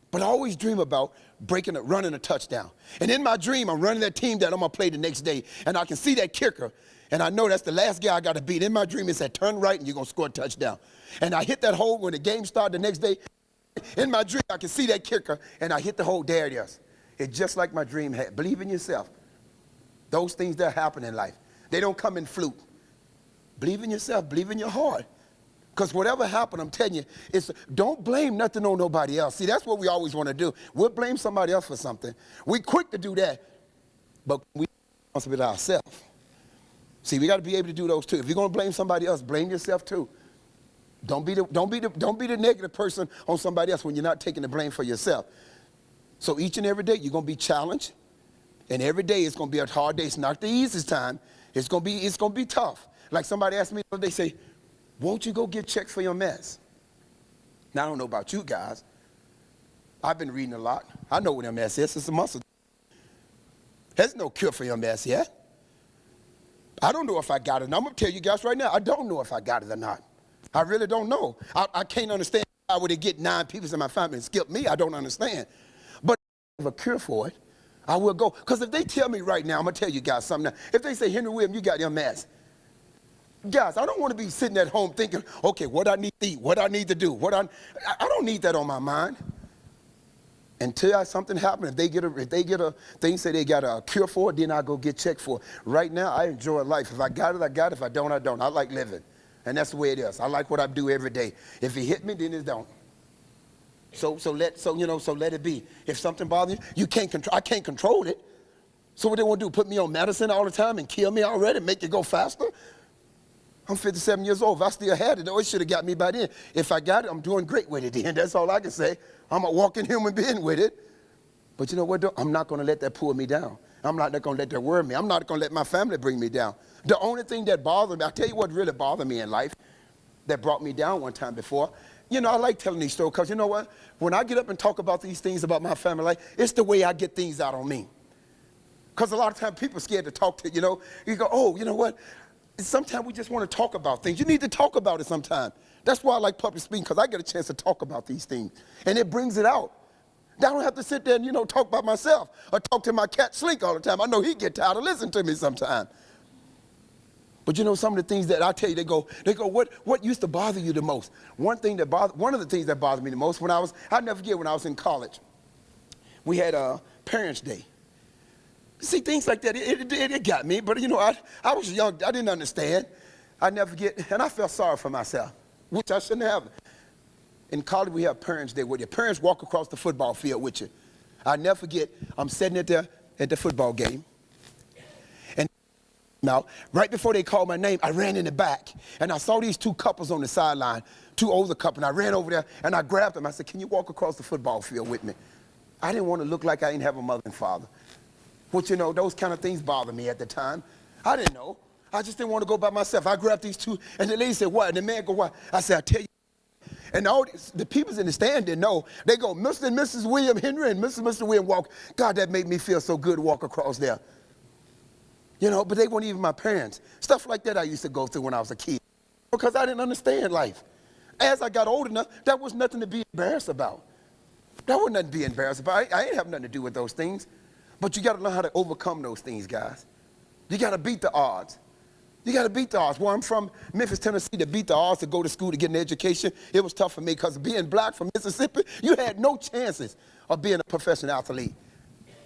But I always dream about running a touchdown. And in my dream, I'm running that team that I'm going to play the next day. And I can see that kicker. And I know that's the last guy I got to beat. In my dream, it said, turn right and you're going to score a touchdown. And I hit that hole when the game started the next day. In my dream, I can see that kicker. And I hit the hole. There it is. It's just like my dream had. Believe in yourself. Those things that happen in life, they don't come in fluke. Believe in yourself. Believe in your heart. Because whatever happened, I'm telling you, don't blame nothing on nobody else. See, that's what we always want to do. We'll blame somebody else for something. We're quick to do that, but we responsible to ourselves. See, we got to be able to do those too. If you're going to blame somebody else, blame yourself too. Don't be the negative person on somebody else when you're not taking the blame for yourself. So each and every day, you're going to be challenged, and every day it's going to be a hard day. It's not the easiest time. It's going to be tough. Like somebody asked me the other day, say, won't you go get checked for your mess? Now, I don't know about you guys. I've been reading a lot. I know what MS is. It's a muscle. There's no cure for MS yet. I don't know if I got it. And I'm going to tell you guys right now, I don't know if I got it or not. I really don't know. I can't understand how would it get 9 people in my family and skip me. I don't understand. But if I have a cure for it, I will go. Because if they tell me right now, I'm going to tell you guys something now. If they say, Henry Williams, you got MS. Guys, I don't want to be sitting at home thinking, okay, what I need to eat, what I need to do. I don't need that on my mind. Until something happens, if they get a thing, say they got a cure for it, then I go get checked for it. Right now, I enjoy life. If I got it, I got it. If I don't, I don't. I like living. And that's the way it is. I like what I do every day. If it hit me, then it don't. So let it be. If something bothers you, I can't control it. So what they want to do, put me on medicine all the time and kill me already, make it go faster? I'm 57 years old. If I still had it, it should have got me by then. If I got it, I'm doing great with it then. That's all I can say. I'm a walking human being with it. But you know what, though? I'm not going to let that pull me down. I'm not going to let that worry me. I'm not going to let my family bring me down. The only thing that bothered me, I'll tell you what really bothered me in life that brought me down one time before. You know, I like telling these stories because you know what? When I get up and talk about these things about my family life, it's the way I get things out on me. Because a lot of times people are scared to talk to, you go, oh, you know what? Sometimes we just want to talk about things. You need to talk about it sometimes. That's why I like public speaking, because I get a chance to talk about these things. And it brings it out. I don't have to sit there and, talk about myself or talk to my cat Slink all the time. I know he get tired of listening to me sometimes. But some of the things that I tell you, they go, what used to bother you the most? One of the things that bothered me the most I'll never forget when I was in college. We had a Parents' Day. See, things like that, it got me. But, I was young. I didn't understand. I never forget, and I felt sorry for myself, which I shouldn't have. In college, we have Parents' Day where your parents walk across the football field with you. I never forget, I'm sitting at the football game. And now, right before they called my name, I ran in the back. And I saw these 2 couples on the sideline, 2 older couples. And I ran over there, and I grabbed them. I said, can you walk across the football field with me? I didn't want to look like I didn't have a mother and father. Which, those kind of things bothered me at the time. I didn't know. I just didn't want to go by myself. I grabbed these 2, and the lady said, what? And the man go, what? I said, I tell you. And all the people in the stand didn't know. They go, Mr. and Mrs. William Henry and Mr. William walk. God, that made me feel so good to walk across there. But they weren't even my parents. Stuff like that I used to go through when I was a kid. Because I didn't understand life. As I got old enough, that was nothing to be embarrassed about. That wasn't nothing to be embarrassed about. I ain't have nothing to do with those things. But you got to learn how to overcome those things, guys. You got to beat the odds. You got to beat the odds. Where I'm from, Memphis, Tennessee, to beat the odds to go to school to get an education, it was tough for me because being black from Mississippi, you had no chances of being a professional athlete.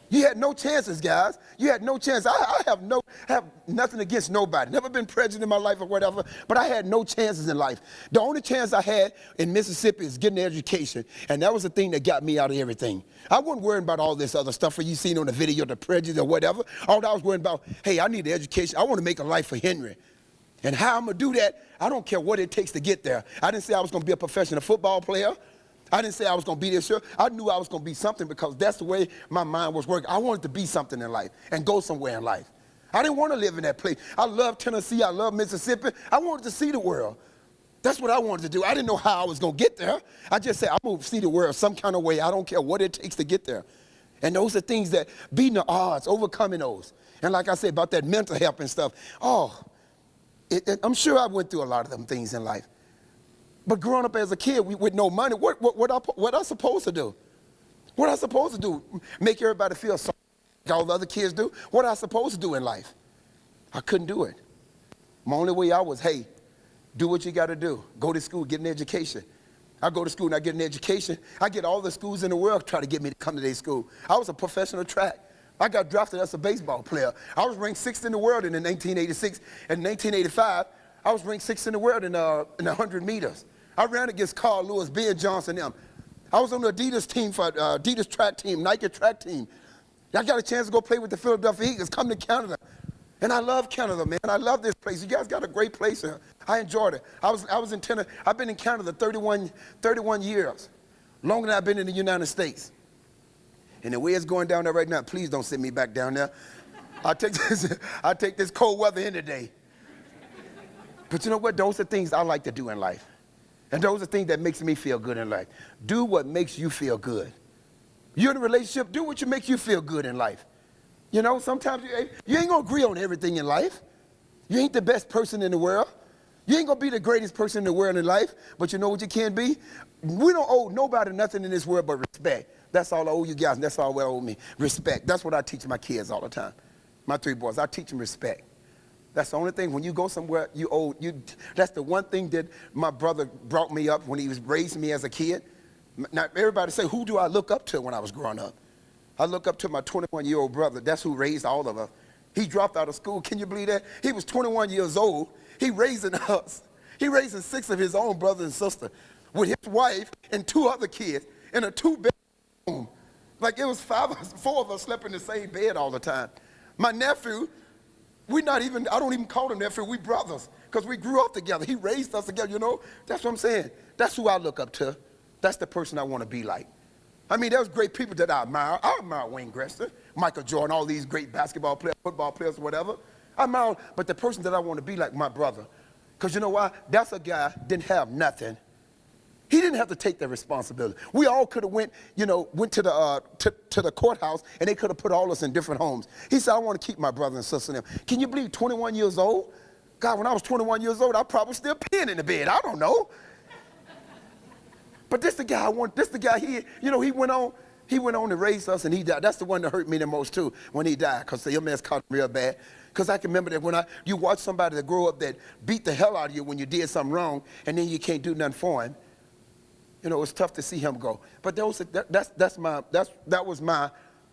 You had no chances, guys. You had no chance. I have nothing against nobody. Never been prejudiced in my life or whatever, but I had no chances in life. The only chance I had in Mississippi is getting an education, and that was the thing that got me out of everything. I wasn't worrying about all this other stuff that you seen on the video, the prejudice or whatever. All I was worrying about, hey, I need an education. I want to make a life for Henry. And how I'm going to do that, I don't care what it takes to get there. I didn't say I was going to be a professional football player. I didn't say I was going to be this year. I knew I was going to be something because that's the way my mind was working. I wanted to be something in life and go somewhere in life. I didn't want to live in that place. I love Tennessee. I love Mississippi. I wanted to see the world. That's what I wanted to do. I didn't know how I was going to get there. I just said, I'm going to see the world some kind of way. I don't care what it takes to get there. And those are things that beating the odds, overcoming those. And like I said about that mental health and stuff, I'm sure I went through a lot of them things in life. But growing up as a kid with no money, what I supposed to do? What I supposed to do? Make everybody feel sorry like all the other kids do? What I supposed to do in life? I couldn't do it. My only way out was, hey, do what you got to do. Go to school, get an education. I go to school and I get an education. I get all the schools in the world try to get me to come to their school. I was a professional track. I got drafted as a baseball player. I was ranked 6th in the world in 1986. In 1985, I was ranked 6th in the world in 100 meters. I ran against Carl Lewis, Ben Johnson, them. I was on the Adidas team for Adidas track team, Nike track team. I got a chance to go play with the Philadelphia Eagles, come to Canada. And I love Canada, man. I love this place. You guys got a great place here. I enjoyed it. I've been in Canada 31 years, longer than I've been in the United States. And the way it's going down there right now, please don't send me back down there. I take this cold weather in today. But you know what? Those are things I like to do in life. And those are things that makes me feel good in life. Do what makes you feel good. You're in a relationship, do what makes you feel good in life. You know, sometimes you ain't gonna agree on everything in life. You ain't the best person in the world. You ain't gonna be the greatest person in the world in life, but you know what you can be? We don't owe nobody nothing in this world but respect. That's all I owe you guys, and that's all I owe me. Respect. That's what I teach my kids all the time. My 3 boys, I teach them respect. That's the only thing. When you go somewhere, that's the one thing that my brother brought me up when he was raising me as a kid. Now, everybody say, who do I look up to when I was growing up? I look up to my 21-year-old brother. That's who raised all of us. He dropped out of school. Can you believe that? He was 21 years old. He raising us. He raising 6 of his own brothers and sisters with his wife and 2 other kids in a 2-bedroom room. Like it was 4 of us slept in the same bed all the time. My nephew, I don't even call him nephew, we brothers, because we grew up together. He raised us together, you know? That's what I'm saying. That's who I look up to. That's the person I want to be like. I mean, there's great people that I admire. I admire Wayne Gretzky, Michael Jordan, all these great basketball players, football players, whatever. I admire, but the person that I want to be like, my brother. Because you know why? That's a guy didn't have nothing. He didn't have to take that responsibility. We all could have went to the courthouse, and they could have put all of us in different homes. He said, I want to keep my brother and sister in them. Can you believe 21 years old? God, when I was 21 years old, I probably still peeing in the bed. I don't know. But this the guy he went on to raise us, and he died. That's the one that hurt me the most too, when he died, because your man's caught him real bad. Because I can remember that when you watch somebody that grow up that beat the hell out of you when you did something wrong, and then you can't do nothing for him. You know, it's tough to see him go. But that was my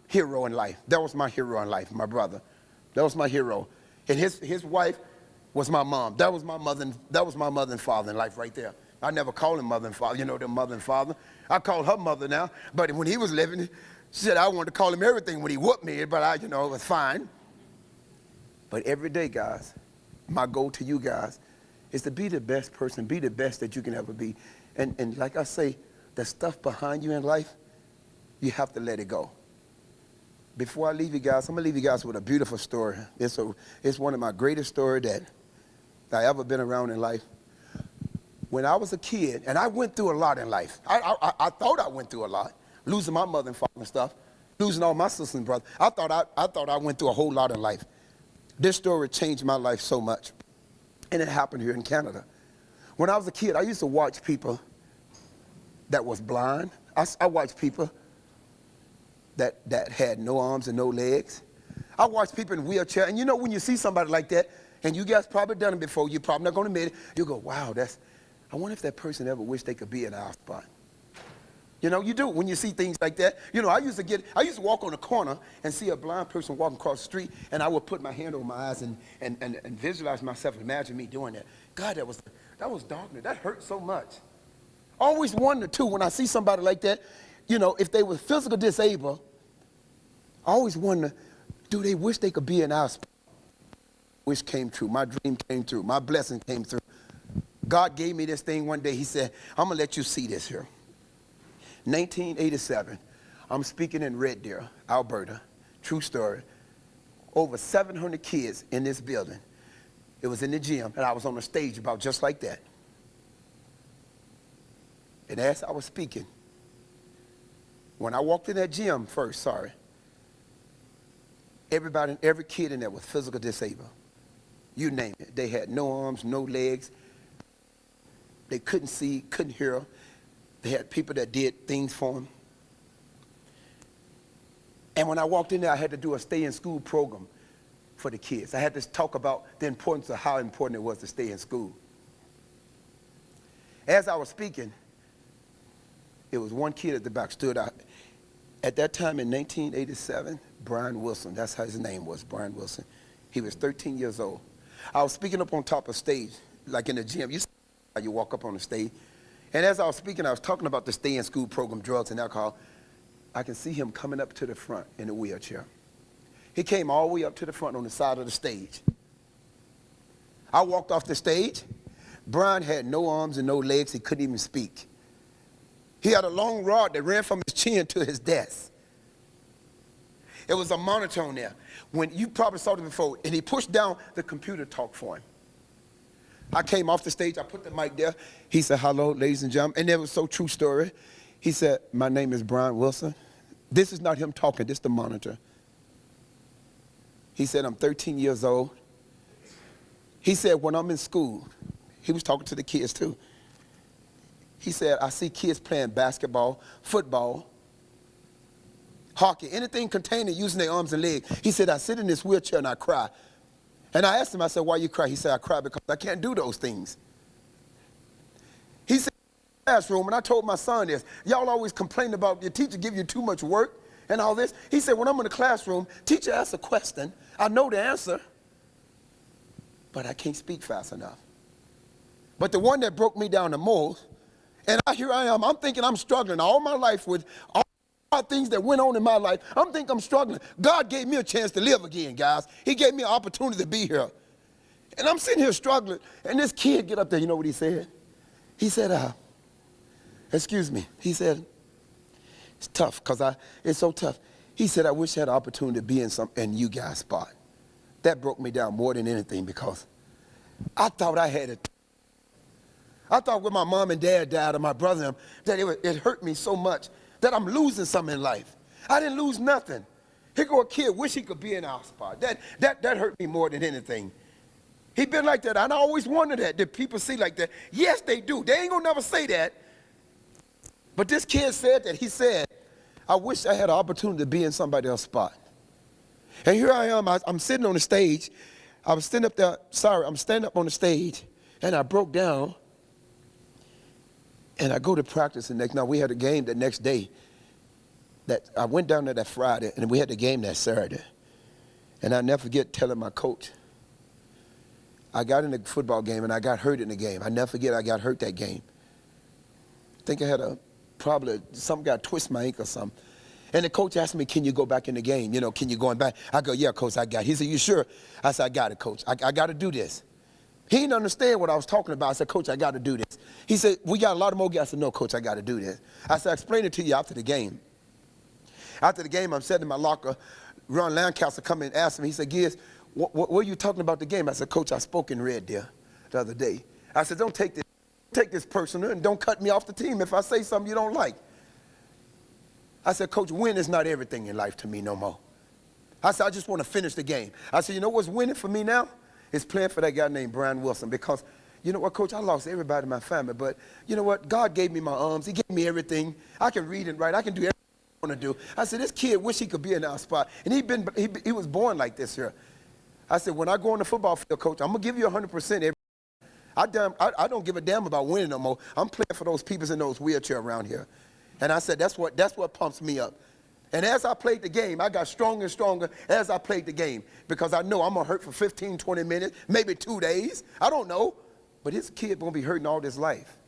hero in life. That was my hero in life, my brother. That was my hero. And his wife was my mom. That was my mother and father in life right there. I never called him mother and father, the mother and father. I call her mother now, but when he was living, she said I wanted to call him everything when he whooped me, but it was fine. But every day, guys, my goal to you guys is to be the best person, be the best that you can ever be. And like I say, the stuff behind you in life, you have to let it go. Before I leave you guys, I'm going to leave you guys with a beautiful story. It's one of my greatest stories that I ever been around in life. When I was a kid, and I went through a lot in life. I thought I went through a lot, losing my mother and father and stuff, losing all my sisters and brothers. I thought I went through a whole lot in life. This story changed my life so much, and it happened here in Canada. When I was a kid, I used to watch people that was blind. I watched people that had no arms and no legs. I watched people in wheelchair. And you know when you see somebody like that, and you guys probably done it before, you're probably not going to admit it, you go, wow, I wonder if that person ever wished they could be in our spot. You know, you do when you see things like that. You know, I used to walk on a corner and see a blind person walking across the street, and I would put my hand over my eyes and visualize myself, imagine me doing that. God, that was darkness. That hurt so much. Always wonder, too, when I see somebody like that, you know, if they were physically disabled, I always wonder, do they wish they could be in our spot? Wish came true. My dream came true. My blessing came through. God gave me this thing one day. He said, I'm going to let you see this here. 1987, I'm speaking in Red Deer, Alberta. True story. Over 700 kids in this building. It was in the gym, and I was on the stage about just like that. And as I was speaking, when I walked in that gym first, every kid in there was physically disabled. You name it. They had no arms, no legs. They couldn't see, couldn't hear. They had people that did things for them. And when I walked in there, I had to do a stay-in-school program for the kids. I had to talk about the importance of how important it was to stay in school. As I was speaking, it was one kid at the back stood out. At that time in 1987, Brian Wilson, that's how his name was, Brian Wilson. He was 13 years old. I was speaking up on top of stage, like in the gym. You see how you walk up on the stage. And as I was speaking, I was talking about the stay-in-school program, drugs and alcohol. I can see him coming up to the front in a wheelchair. He came all the way up to the front on the side of the stage. I walked off the stage. Brian had no arms and no legs. He couldn't even speak. He had a long rod that ran from his chin to his desk. It was a monitor on there. When you probably saw it before, and he pushed down the computer talk for him. I came off the stage, I put the mic there. He said, hello, ladies and gentlemen. And it was so true story. He said, my name is Brian Wilson. This is not him talking, this is the monitor. He said, I'm 13 years old. He said, when I'm in school, he was talking to the kids too. He said, I see kids playing basketball, football, hockey, anything containing using their arms and legs. He said, I sit in this wheelchair and I cry. And I asked him, I said, why you cry? He said, I cry because I can't do those things. He said, in the classroom, and I told my son this, y'all always complain about your teacher give you too much work and all this. He said, when I'm in the classroom, teacher asks a question, I know the answer, but I can't speak fast enough. But the one that broke me down the most, and here I am, I'm thinking I'm struggling all my life with all things that went on in my life. I'm thinking I'm struggling. God gave me a chance to live again, guys. He gave me an opportunity to be here. And I'm sitting here struggling, and this kid get up there, you know what he said? He said, excuse me. He said, it's tough, because it's so tough. He said, I wish I had an opportunity to be in you guys' spot. That broke me down more than anything, because I thought I had it. I thought when my mom and dad died, or my brother and them, that it hurt me so much that I'm losing something in life. I didn't lose nothing. Here go a kid, wish he could be in our spot. That hurt me more than anything. He been like that, and I always wonder that people see like that. Yes, they do. They ain't gonna never say that. But this kid said that. He said, I wish I had an opportunity to be in somebody else's spot. And here I am, I'm sitting on the stage. I was standing up there, I'm standing up on the stage, and I broke down. And I go to practice the next night. We had a game the next day. That I went down there that Friday, and we had the game that Saturday. And I never forget telling my coach, I got in the football game, and I got hurt in the game. I never forget I got hurt that game. I think I had some guy twist my ankle or something. And the coach asked me, can you go back in the game? You know, can you go back? I go, yeah, coach, I got it. He said, you sure? I said, I got it, coach. I got to do this. He didn't understand what I was talking about. I said, coach, I got to do this. He said, we got a lot of more guys. I said, no, coach, I got to do this. I said, I explained it to you after the game. After the game, I'm sitting in my locker. Ron Lancaster come in and asked me. He said, Giz, what were you talking about the game? I said, coach, I spoke in Red Deer the other day. I said, don't take this personal, and don't cut me off the team if I say something you don't like. I said, coach, win is not everything in life to me no more. I said, I just want to finish the game. I said, you know what's winning for me now? It's playing for that guy named Brian Wilson, because you know what, Coach, I lost everybody in my family, but you know what? God gave me my arms. He gave me everything. I can read and write. I can do everything I want to do. I said, this kid wish he could be in our spot. And he was born like this here. I said, when I go on the football field, Coach, I'm going to give you 100% I don't give a damn about winning no more. I'm playing for those people in those wheelchairs around here. And I said, that's what pumps me up. And as I played the game, I got stronger and stronger as I played the game because I know I'm going to hurt for 15, 20 minutes, maybe 2 days. I don't know. But this kid going to be hurting all his life.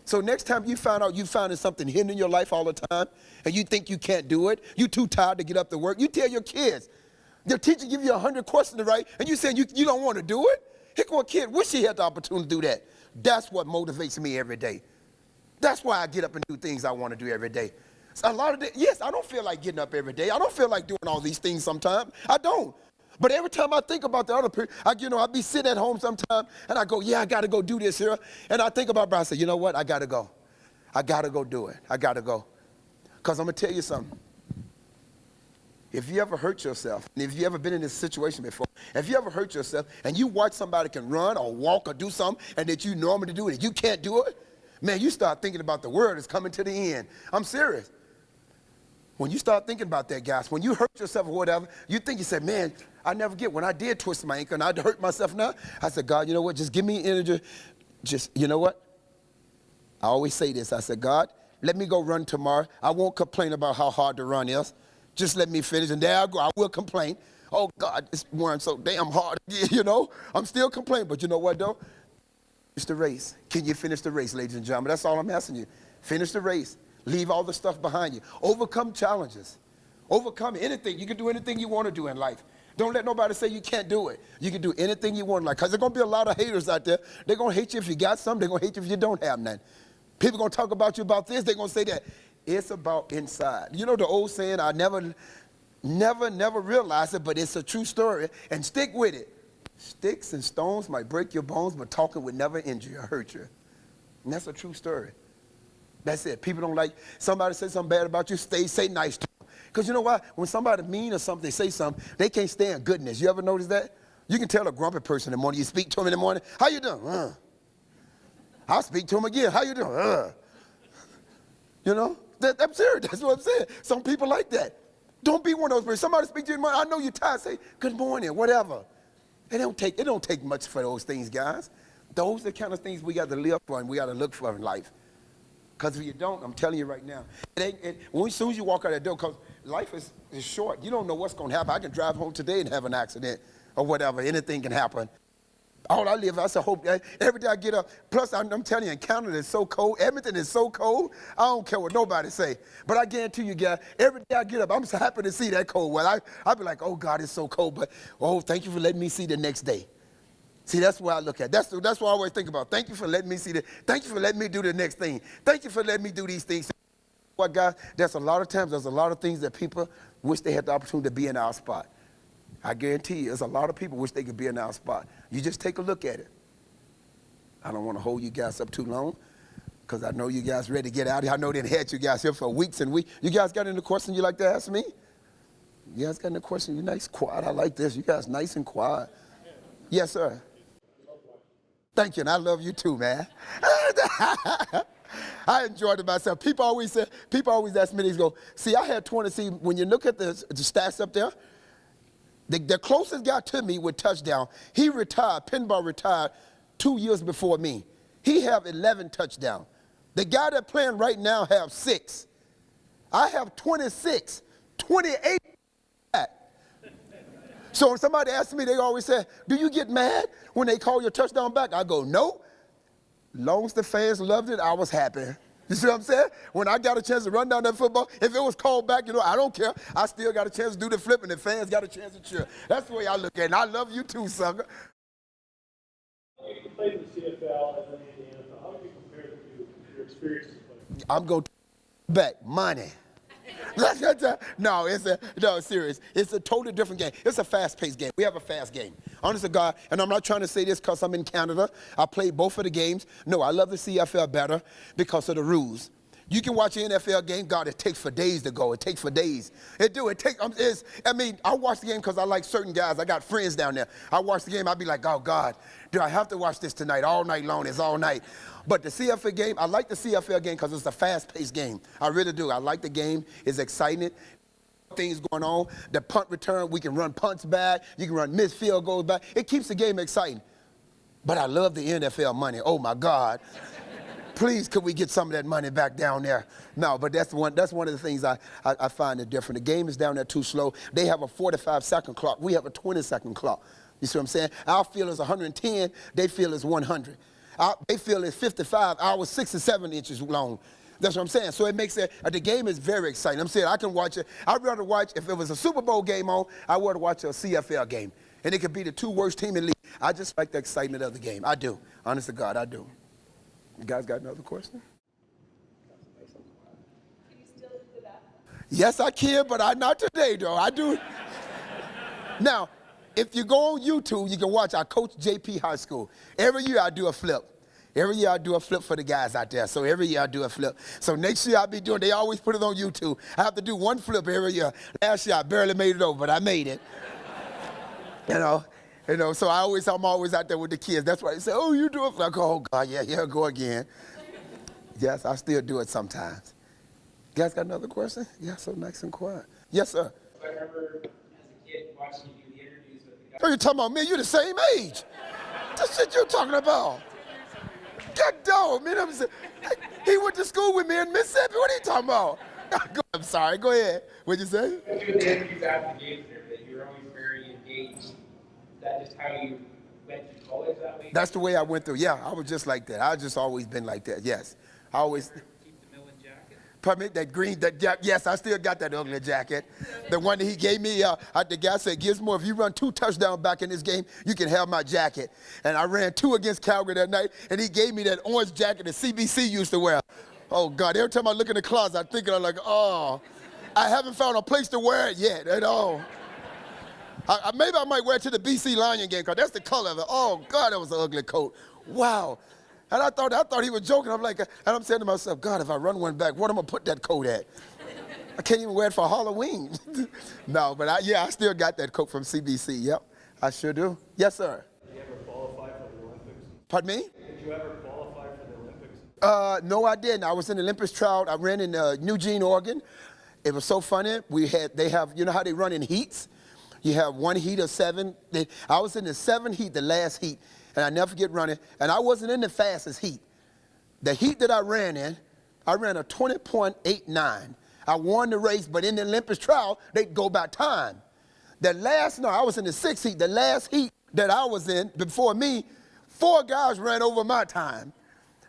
So next time you find out you finding something hidden in your life all the time and you think you can't do it, you too tired to get up to work, you tell your kids. The teacher give you 100 questions to write and you saying you don't want to do it? Heck, what kid wish he had the opportunity to do that. That's what motivates me every day. That's why I get up and do things I want to do every day. A lot of yes, I don't feel like getting up every day. I don't feel like doing all these things sometimes. I don't. But every time I think about the other people, I be sitting at home sometime and I go, yeah, I got to go do this here. And I think about it, I say, you know what? I got to go. I got to go do it. I got to go. Because I'm going to tell you something. If you ever hurt yourself, and if you ever been in this situation before, if you ever hurt yourself and you watch somebody can run or walk or do something and that you normally do it and you can't do it, man, you start thinking about the world is coming to the end. I'm serious. When you start thinking about that, guys, when you hurt yourself or whatever, you say, man, I never get. When I did twist my ankle and I hurt myself now, I said, God, you know what? Just give me energy. Just, you know what? I always say this. I said, God, let me go run tomorrow. I won't complain about how hard the run is. Just let me finish. And there I go. I will complain. Oh, God, this run so damn hard. You know, I'm still complaining. But you know what, though? Finish the race. Can you finish the race, ladies and gentlemen? That's all I'm asking you. Finish the race. Leave all the stuff behind you. Overcome challenges. Overcome anything. You can do anything you want to do in life. Don't let nobody say you can't do it. You can do anything you want in life. Because there's going to be a lot of haters out there. They're going to hate you if you got something. They're going to hate you if you don't have none. People are going to talk about you about this. They're going to say that. It's about inside. You know the old saying, I never realized it, but it's a true story. And stick with it. Sticks and stones might break your bones, but talking would never injure you or hurt you. And that's a true story. That's it. People don't like somebody say something bad about you, say nice to them. Because you know why? When somebody mean or something, they say something, they can't stand goodness. You ever notice that? You can tell a grumpy person in the morning. You speak to them in the morning. How you doing? I'll speak to them again. How you doing? You know? I'm serious. That's what I'm saying. Some people like that. Don't be one of those people. Somebody speak to you in the morning. I know you're tired. Say, good morning, whatever. It don't take much for those things, guys. Those are the kind of things we got to live for and we got to look for in life. Because if you don't, I'm telling you right now, as soon as you walk out that door, because life is short. You don't know what's going to happen. I can drive home today and have an accident or whatever. Anything can happen. All I live, I hope every day I get up. Plus, I'm telling you, in Canada, it's so cold. Everything is so cold. I don't care what nobody say. But I guarantee you, guys, every day I get up, I'm so happy to see that cold weather. I be like, oh, God, it's so cold. But, oh, thank you for letting me see the next day. See, that's what I look at. That's what I always think about. Thank you for letting me see that. Thank you for letting me do the next thing. Thank you for letting me do these things. What, guys, there's a lot of things that people wish they had the opportunity to be in our spot. I guarantee you, there's a lot of people wish they could be in our spot. You just take a look at it. I don't want to hold you guys up too long because I know you guys ready to get out of here. I know they had you guys here for weeks and weeks. You guys got any question you like to ask me? You guys got any question? You're nice, quiet. I like this. You guys nice and quiet. Yes, sir. Thank you, and I love you too, man. I enjoyed it myself. People always ask me, they go, see, I had 20, see, when you look at the stats up there, the closest guy to me with touchdown, he retired, Pinball retired 2 years before me. He have 11 touchdowns. The guy that's playing right now have 6. I have 26, 28. So when somebody asks me, they always say, do you get mad when they call your touchdown back? I go, no. Long as the fans loved it, I was happy. You see what I'm saying? When I got a chance to run down that football, if it was called back, I don't care. I still got a chance to do the flip, and the fans got a chance to cheer. That's the way I look at it, and I love you too, sucker. You played in the CFL and then in the NFL. How would you compare them to your experiences playing? I'm going back money. No, serious. It's a totally different game. It's a fast-paced game. We have a fast game. Honest to God, and I'm not trying to say this because I'm in Canada. I played both of the games. No, I love the CFL better because of the rules. You can watch an NFL game, God, it takes for days to go. It takes for days. It do. It take. I watch the game because I like certain guys. I got friends down there. I watch the game, I be like, oh, God, do I have to watch this tonight? All night long, it's all night. But the CFL game, I like the CFL game because it's a fast-paced game. I really do. I like the game. It's exciting. Things going on. The punt return, we can run punts back. You can run missed field goals back. It keeps the game exciting. But I love the NFL money. Oh, my God. Please, could we get some of that money back down there? No, but that's one of the things I find it different. The game is down there too slow. They have a 45-second clock. We have a 20-second clock. You see what I'm saying? Our field is 110. They feel it's 100. They feel it's 55. Ours 6 or 7 inches long. That's what I'm saying. So it makes it, the game is very exciting. I'm saying I can watch it. I'd rather watch, if it was a Super Bowl game on, I'd rather watch a CFL game. And it could be the 2 worst team in the league. I just like the excitement of the game. I do. Honest to God, I do. You guys got another question? Can you still do that? Yes, I can, but not today, though. I do. Now, if you go on YouTube, you can watch. I coach JP High School. Every year I do a flip. Every year I do a flip for the guys out there. So every year I do a flip. So next year I'll be doing, they always put it on YouTube. I have to do 1 flip every year. Last year I barely made it over, but I made it. You know, so I'm always out there with the kids. That's why they say, oh, you do it. I go, oh, God, yeah, here I go again. Yes, I still do it sometimes. You guys got another question? Yeah, so nice and quiet. Yes, sir. I remember as a kid watching you do the interviews with the guys. Oh, you're talking about me? You're the same age. That's shit you're talking about. God dog, man. He went to school with me in Mississippi. What are you talking about? I'm sorry. Go ahead. What'd you say? Doing the interviews after the games and everything, you were always very engaged. Is that just how you went through college that way? That's the way I went through. Yeah, I was just like that. I've just always been like that. Yes. I always. Keep the Millen jacket. Pardon me? That green, yes, I still got that ugly jacket. The one that he gave me, the guy said, Gizmo, if you run 2 touchdowns back in this game, you can have my jacket. And I ran 2 against Calgary that night, and he gave me that orange jacket that CBC used to wear. Oh, God, every time I look in the closet, I'm thinking, I'm like, oh, I haven't found a place to wear it yet at all. Maybe I might wear it to the BC Lion game, because that's the color of it. Oh, God, that was an ugly coat. Wow. And I thought he was joking. I'm like, and I'm saying to myself, God, if I run one back, what am I gonna put that coat at? I can't even wear it for Halloween. No, but I still got that coat from CBC. Yep, I sure do. Yes, sir. Did you ever qualify for the Olympics? Pardon me? Did you ever qualify for the Olympics? No, I didn't. I was in the Olympics trial. I ran in Eugene, Oregon. It was so funny. They have, you know how they run in heats? You have 1 heat of 7. I was in the 7th heat, the last heat. And I never forget running. And I wasn't in the fastest heat. The heat that I ran in, I ran a 20.89. I won the race, but in the Olympics trial, they'd go by time. I was in the 6th heat. The last heat that I was in, before me, 4 guys ran over my time.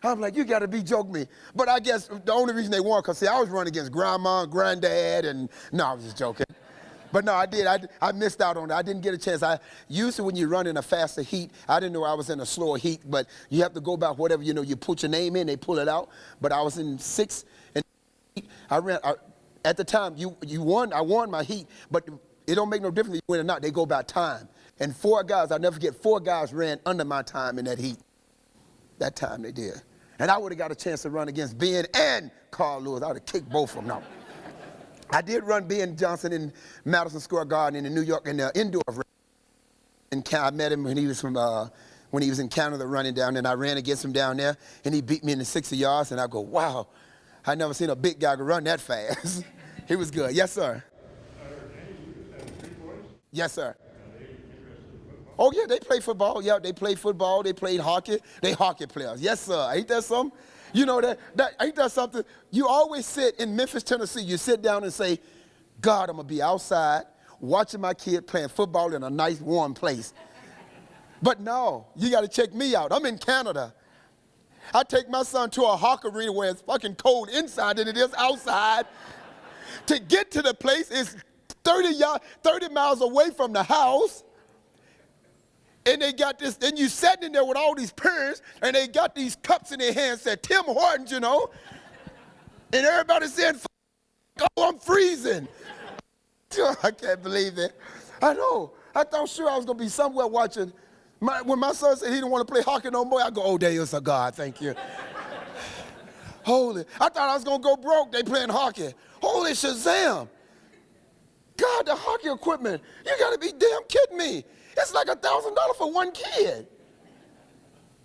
I'm like, you got to be joking me. But I guess the only reason they won, because, see, I was running against grandma, granddad, and no, I was just joking. But no, I did. I missed out on it. I didn't get a chance. Usually when you run in a faster heat, I didn't know I was in a slower heat, but you have to go by whatever, you put your name in, they pull it out. But I was in 6th and I ran, at the time, I won my heat, but it don't make no difference if you win or not. They go by time. And 4 guys, I'll never forget, 4 guys ran under my time in that heat. That time they did. And I would have got a chance to run against Ben and Carl Lewis. I would have kicked both of them. No. I did run Ben Johnson in Madison Square Garden in New York in the indoor race. I met him when he was in Canada running down there, and I ran against him down there, and he beat me in the 60 yards, and I go, wow, I never seen a big guy run that fast. He was good. Yes, sir. Yes, sir. Oh, yeah, they play football. Yeah, they play football. They played hockey. They hockey players. Yes, sir. Ain't that something? You know, ain't that something? You always sit in Memphis, Tennessee, you sit down and say, God, I'm going to be outside watching my kid playing football in a nice, warm place. But no, you got to check me out. I'm in Canada. I take my son to a hockey arena where it's fucking cold inside than it is outside. To get to the place is 30 miles away from the house. And they got this, and you sitting in there with all these parents, and they got these cups in their hands, said Tim Hortons, And everybody saying, oh, I'm freezing. I can't believe it. I know. I thought sure I was going to be somewhere watching. When my son said he didn't want to play hockey no more, I go, oh, there is a God, thank you. Holy, I thought I was going to go broke. They playing hockey. Holy Shazam. God, the hockey equipment. You got to be damn kidding me. It's like $1,000 for one kid.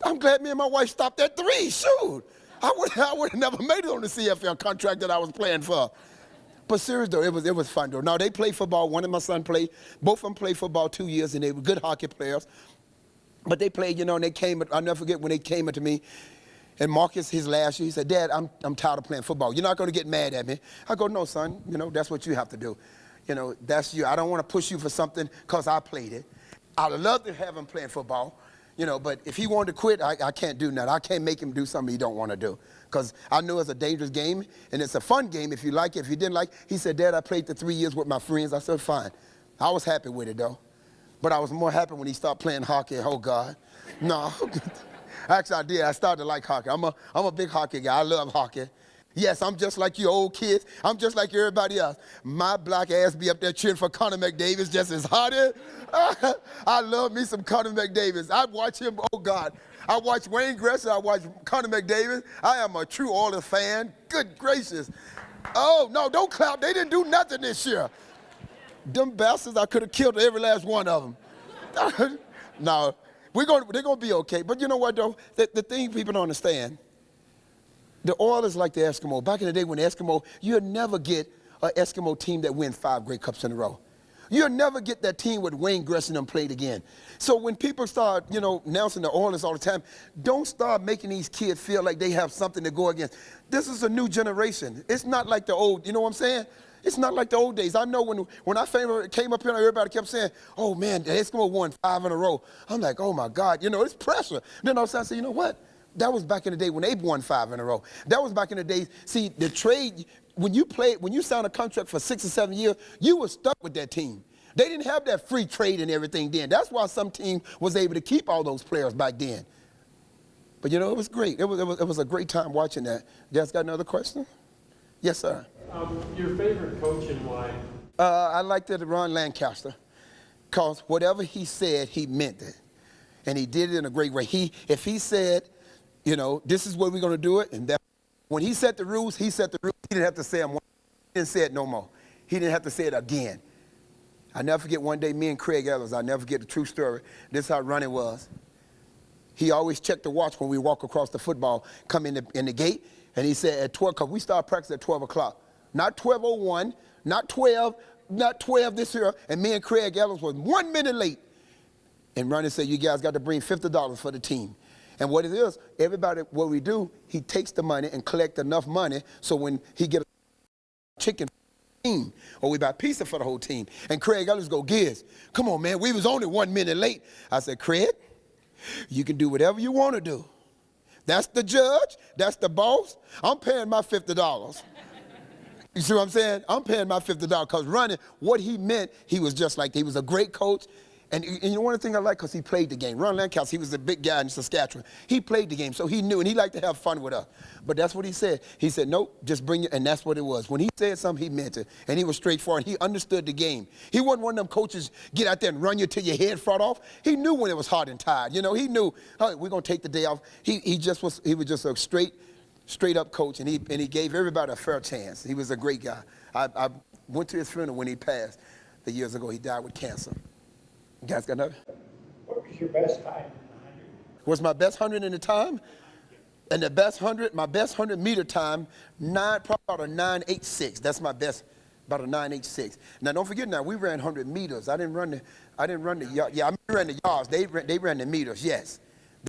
I'm glad me and my wife stopped at 3. Shoot. I would have never made it on the CFL contract that I was playing for. But serious though, it was fun though. Now they play football. One of my son played. Both of them played football 2 years, and they were good hockey players. But they played, you know, and they came. I'll never forget when they came up to me. And Marcus, his last year, he said, "Dad, I'm tired of playing football. You're not going to get mad at me." I go, "No, son. You know, that's what you have to do. You know, that's you. I don't want to push you for something because I played it. I'd love to have him playing football, you know, but if he wanted to quit, I can't do nothing. I can't make him do something he don't want to do. Because I know it's a dangerous game, and it's a fun game if you like it. If you didn't like it, he said, "Dad, I played the 3 years with my friends." I said, "Fine." I was happy with it, though. But I was more happy when he started playing hockey. Oh, God. No. Actually, I did. I started to like hockey. I'm a big hockey guy. I love hockey. Yes, I'm just like you old kids. I'm just like everybody else. My black ass be up there cheering for Conor McDavid just as hot as. I love me some Conor McDavid. I watch him, oh God. I watch Wayne Gretzky, I watch Conor McDavid. I am a true Oilers fan. Good gracious. Oh, no, don't clap. They didn't do nothing this year. Them bastards, I could have killed every last one of them. No, they're going to be okay. But you know what, though? The thing people don't understand, the Oilers like the Eskimo. Back in the day when the Eskimo, you'll never get an Eskimo team that wins 5 Grey Cups in a row. You'll never get that team with Wayne Gretzky and them played again. So when people start, you know, announcing the Oilers all the time, don't start making these kids feel like they have something to go against. This is a new generation. It's not like the old, you know what I'm saying? It's not like the old days. I know when I came up here, everybody kept saying, "Oh man, the Eskimo won 5 in a row." I'm like, "Oh my God," you know, it's pressure. Then all of a sudden I say, you know what? That was back in the day when they won 5 in a row. That was back in the day. See, the trade, when you signed a contract for 6 or 7 years, you were stuck with that team. They didn't have that free trade and everything then. That's why some team was able to keep all those players back then. But you know, it was great. It was a great time watching that. You guys got another question? Yes, sir. Your favorite coach and why? I liked it, Ron Lancaster, because whatever he said, he meant it. And he did it in a great way. If he said, you know, this is where we're going to do it, and that, when he set the rules, he set the rules. He didn't have to say them. He didn't say it no more. He didn't have to say it again. I never forget one day, me and Craig Ellis, I never forget the true story. This is how running was. He always checked the watch when we walk across the football, come in the gate, and he said at 12, because we start practice at 12 o'clock. Not 12:01, not 12, not 12 this year, and me and Craig Ellis was 1 minute late. And Ronnie said, "You guys got to bring $50 for the team." And what it is, everybody, what we do, he takes the money and collect enough money so when he get a chicken team, or we buy pizza for the whole team. And Craig Ellis go, "Giz, come on, man, we was only 1 minute late." I said, "Craig, you can do whatever you want to do. That's the judge, that's the boss. I'm paying my $50. You see what I'm saying? I'm paying my $50 because running, what he meant, he was just like, he was a great coach. And you know one thing I like, because he played the game. Ron Lancaster, he was a big guy in Saskatchewan. He played the game, so he knew, and he liked to have fun with us. But that's what he said. He said, "Nope, just bring it," and that's what it was. When he said something, he meant it, and he was straightforward. He understood the game. He wasn't one of them coaches, get out there and run you till your head front off. He knew when it was hot and tired. You know, he knew, "Oh, we're going to take the day off." He was just a straight up coach, and he gave everybody a fair chance. He was a great guy. I went to his funeral when he passed the years ago. He died with cancer. You guys got another? What was your best time in the 100? Was my best 100 in the time? And the best 100, my best 100 meter time, probably about a 9.86. That's my best, about a 9.86. Now don't forget now, we ran 100 meters. I didn't run the yards. Yeah, I ran the yards. They ran the meters. Yes,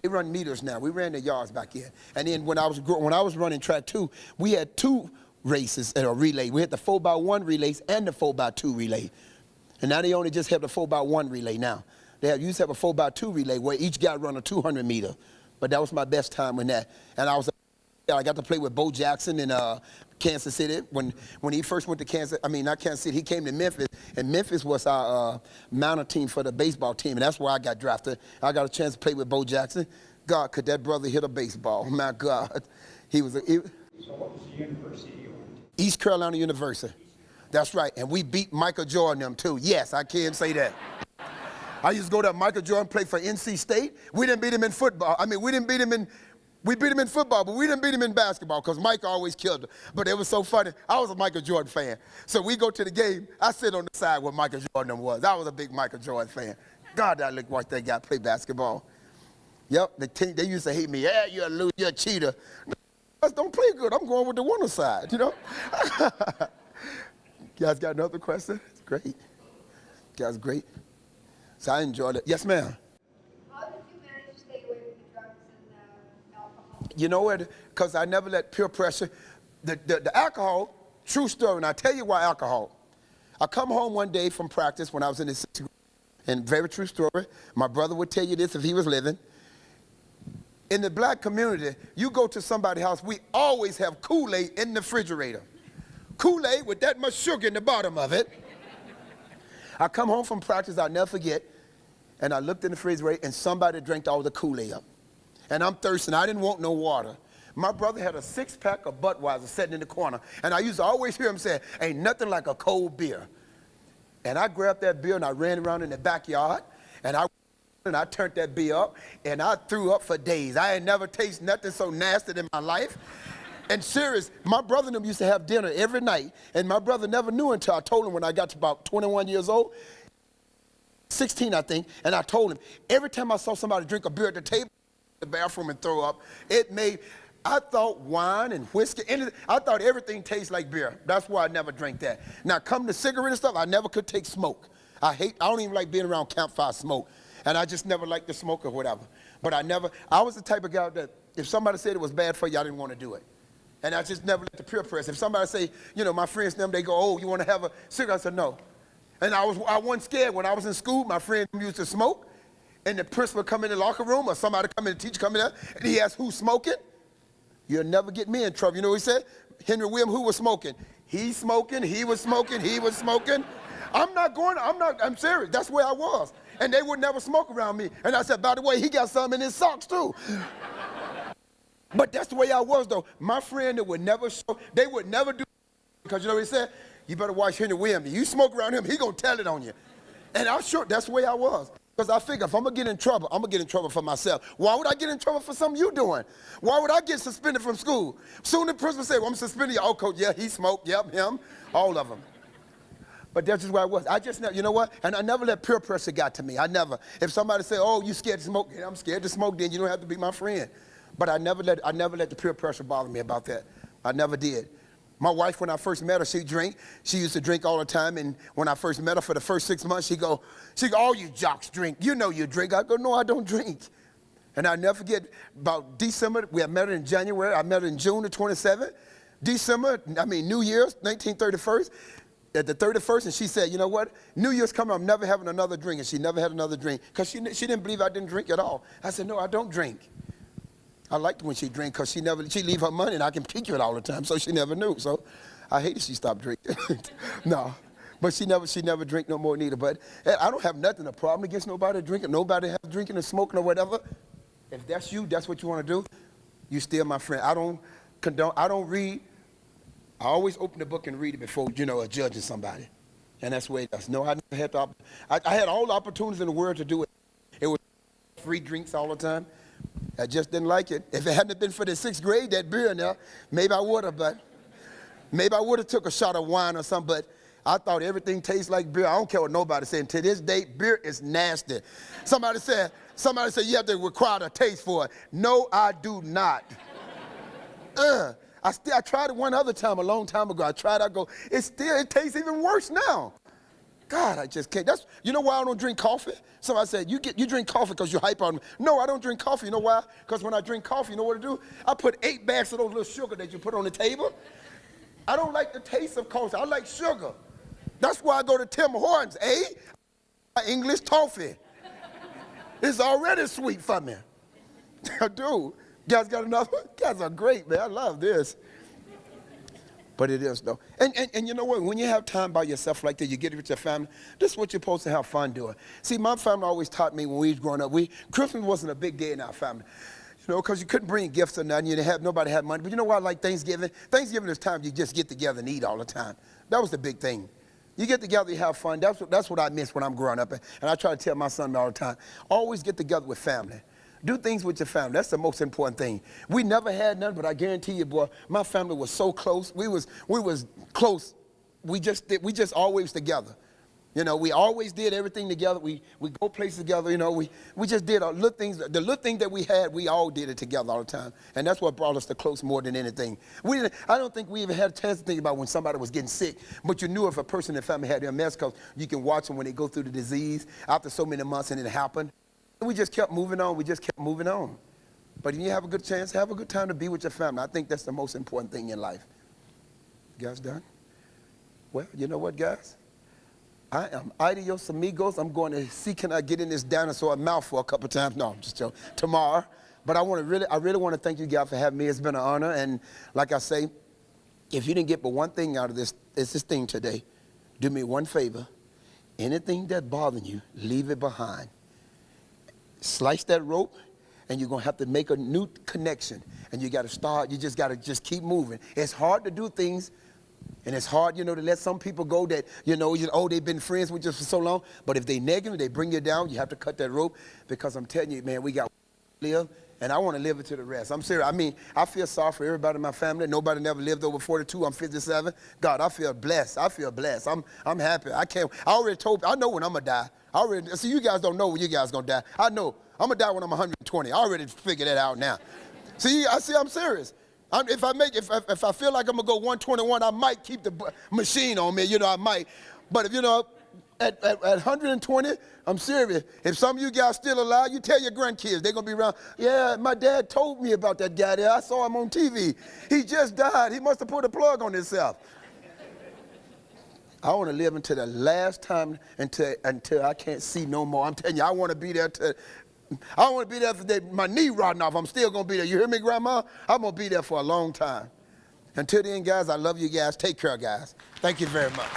they run meters now. We ran the yards back then. And then when I was running track too, we had 2 races at a relay. We had the 4x1 relays and the 4x2 relay. And now they only just have the 4x1 relay now. They used to have a 4x2 relay where each guy run a 200 meter. But that was my best time in that. And I got to play with Bo Jackson in Kansas City. When he first went to not Kansas City, he came to Memphis. And Memphis was our mountain team for the baseball team. And that's where I got drafted. I got a chance to play with Bo Jackson. God, could that brother hit a baseball? My God. So what was the university you went to? East Carolina University. That's right, and we beat Michael Jordan them too. Yes, I can say that. I used to go to Michael Jordan play for NC State. We didn't beat him in football. We didn't beat him in We beat him in football, but we didn't beat him in basketball because Mike always killed him. But it was so funny. I was a Michael Jordan fan. So we go to the game. I sit on the side where Michael Jordan was. I was a big Michael Jordan fan. God, I like watch that guy play basketball. Yep, the team, they used to hate me. Yeah, you're a loser, you're a cheater. I don't play good. I'm going with the winner side, you know? You guys got another question? It's great. You guys great. So I enjoyed it. Yes, ma'am. How did you manage to stay away from the drugs and alcohol? You know what? Because I never let peer pressure. The alcohol, true story, and I tell you why alcohol. I come home one day from practice when I was in the 6th grade, and very true story. My brother would tell you this if he was living. In the black community, you go to somebody's house, we always have Kool-Aid in the refrigerator. Kool-Aid with that much sugar in the bottom of it. I come home from practice, I'll never forget, and I looked in the refrigerator and somebody drank all the Kool-Aid up. And I'm thirsty, I didn't want no water. My brother had a 6-pack of Budweiser sitting in the corner, and I used to always hear him say, ain't nothing like a cold beer. And I grabbed that beer and I ran around in the backyard, and I turned that beer up, and I threw up for days. I ain't never tasted nothing so nasty in my life. And serious, my brother and them used to have dinner every night, and my brother never knew until I told him when I got to about 21 years old, 16 I think, and I told him, every time I saw somebody drink a beer at the table, the bathroom and throw up, I thought wine and whiskey, I thought everything tastes like beer. That's why I never drank that. Now, come to cigarette and stuff, I never could take smoke. I don't even like being around campfire smoke. And I just never liked the smoke or whatever. But I was the type of guy that if somebody said it was bad for you, I didn't want to do it. And I just never let the peer pressure. If somebody say, my friends, they go, oh, you want to have a cigarette? I said, no. And I wasn't scared. When I was in school, my friend used to smoke, and the principal come in the locker room, or somebody come in, the teacher come in there, and he asked, who's smoking? You'll never get me in trouble. You know what he said? Henry William, who was smoking? He's smoking, he was smoking, he was smoking. I'm serious. That's where I was. And they would never smoke around me. And I said, by the way, he got some in his socks too. But that's the way I was though. My friend that would never show, they would never do, because you know what he said? You better watch Henry Williams. You smoke around him, he gonna tell it on you. And I'm sure that's the way I was. Because I figure if I'm gonna get in trouble, I'm gonna get in trouble for myself. Why would I get in trouble for something you doing? Why would I get suspended from school? Soon the principal said, well, I'm suspending you. Oh, coach, yeah, he smoked, yep, him, all of them. But that's just where I was. I just never, you know what? And I never let peer pressure got to me. I never. If somebody say, oh, you scared to smoke? Yeah, I'm scared to smoke, then you don't have to be my friend. But I never let the peer pressure bother me about that. I never did. My wife, when I first met her, she drank. She used to drink all the time. And when I first met her for the first 6 months, she go, all you jocks drink. You know you drink. I go, no, I don't drink. And I'll never forget about December. We had met her in January. I met her in June the 27th. New Year's, 1931st. At the 31st, and she said, you know what? New Year's coming, I'm never having another drink. And she never had another drink because she didn't believe I didn't drink at all. I said, no, I don't drink. I liked when she drank because she leave her money and I can pick you it all the time, so she never knew. So I hated she stopped drinking. No, but she never drink no more neither. But I don't have nothing, a problem against nobody drinking, nobody have drinking and smoking or whatever. If that's you, that's what you want to do, you still my friend. I don't condone, I don't read. I always open the book and read it before, judging somebody. And that's the way it does. No, I never had I had all the opportunities in the world to do it. It was free drinks all the time. I just didn't like it. If it hadn't been for the 6th grade, that beer now, maybe I would have, but maybe I would have took a shot of wine or something, but I thought everything tastes like beer. I don't care what nobody said. To this day, beer is nasty. Somebody said you have to require a taste for it. No, I do not. I tried it one other time a long time ago. It tastes even worse now. God, I just can't. You know why I don't drink coffee? Somebody said, you drink coffee because you hype on me. No, I don't drink coffee. You know why? Because when I drink coffee, you know what I do? I put 8 bags of those little sugar that you put on the table. I don't like the taste of coffee. I like sugar. That's why I go to Tim Hortons, English toffee. It's already sweet for me. I do. You guys got another one? You guys are great, man. I love this. But it is, though. And you know what? When you have time by yourself like that, you get it with your family, this is what you're supposed to have fun doing. See, my family always taught me when we was growing up, Christmas wasn't a big day in our family. Because you couldn't bring gifts or nothing. Nobody had money. But you know what? Like Thanksgiving? Thanksgiving is time you just get together and eat all the time. That was the big thing. You get together, you have fun. That's what I miss when I'm growing up. And I try to tell my son all the time, always get together with family. Do things with your family. That's the most important thing. We never had none, but I guarantee you, boy, my family was so close. We was close. We just always together. You know, we always did everything together. We go places together. You know, we just did our little things. The little thing that we had, we all did it together all the time, and that's what brought us to close more than anything. I don't think we even had a chance to think about when somebody was getting sick, but you knew if a person in the family had MS, because you can watch them when they go through the disease after so many months, and it happened. We just kept moving on. We just kept moving on. But when you have a good chance, have a good time to be with your family. I think that's the most important thing in life. You guys done? Well, you know what, guys? I am adios amigos. I'm going to see, can I get in this dinosaur mouth for a couple times? No, I'm just joking. Tomorrow. But I really want to thank you guys for having me. It's been an honor. And like I say, if you didn't get but one thing out of this, it's this thing today. Do me one favor. Anything that bothering you, leave it behind. Slice that rope, and you're going to have to make a new connection. And you got to start. You just got to just keep moving. It's hard to do things. And it's hard, you know, to let some people go that, you know, they've been friends with you for so long. But if they negative, they bring you down, you have to cut that rope. Because I'm telling you, man, we got to live, and I want to live it to the rest. I'm serious. I mean, I feel sorry for everybody in my family. Nobody never lived over 42. I'm 57. God, I feel blessed. I feel blessed. I'm happy. I know when I'm going to die. See, you guys don't know when you guys going to die. I know. I'm going to die when I'm 120. I already figured that out now. See, I'm serious. If I feel like I'm gonna go 121, I might keep the machine on me. You know, I might. But if you know, at 120, I'm serious. If some of you guys still alive, you tell your grandkids they're gonna be around. Yeah, my dad told me about that guy there. I saw him on TV. He just died. He must have put a plug on himself. I want to live until the last time, until I can't see no more. I'm telling you, I want to be there till. I don't want to be there for my knee rotting off. I'm still going to be there. You hear me, Grandma? I'm going to be there for a long time. Until then, guys, I love you guys. Take care, guys. Thank you very much.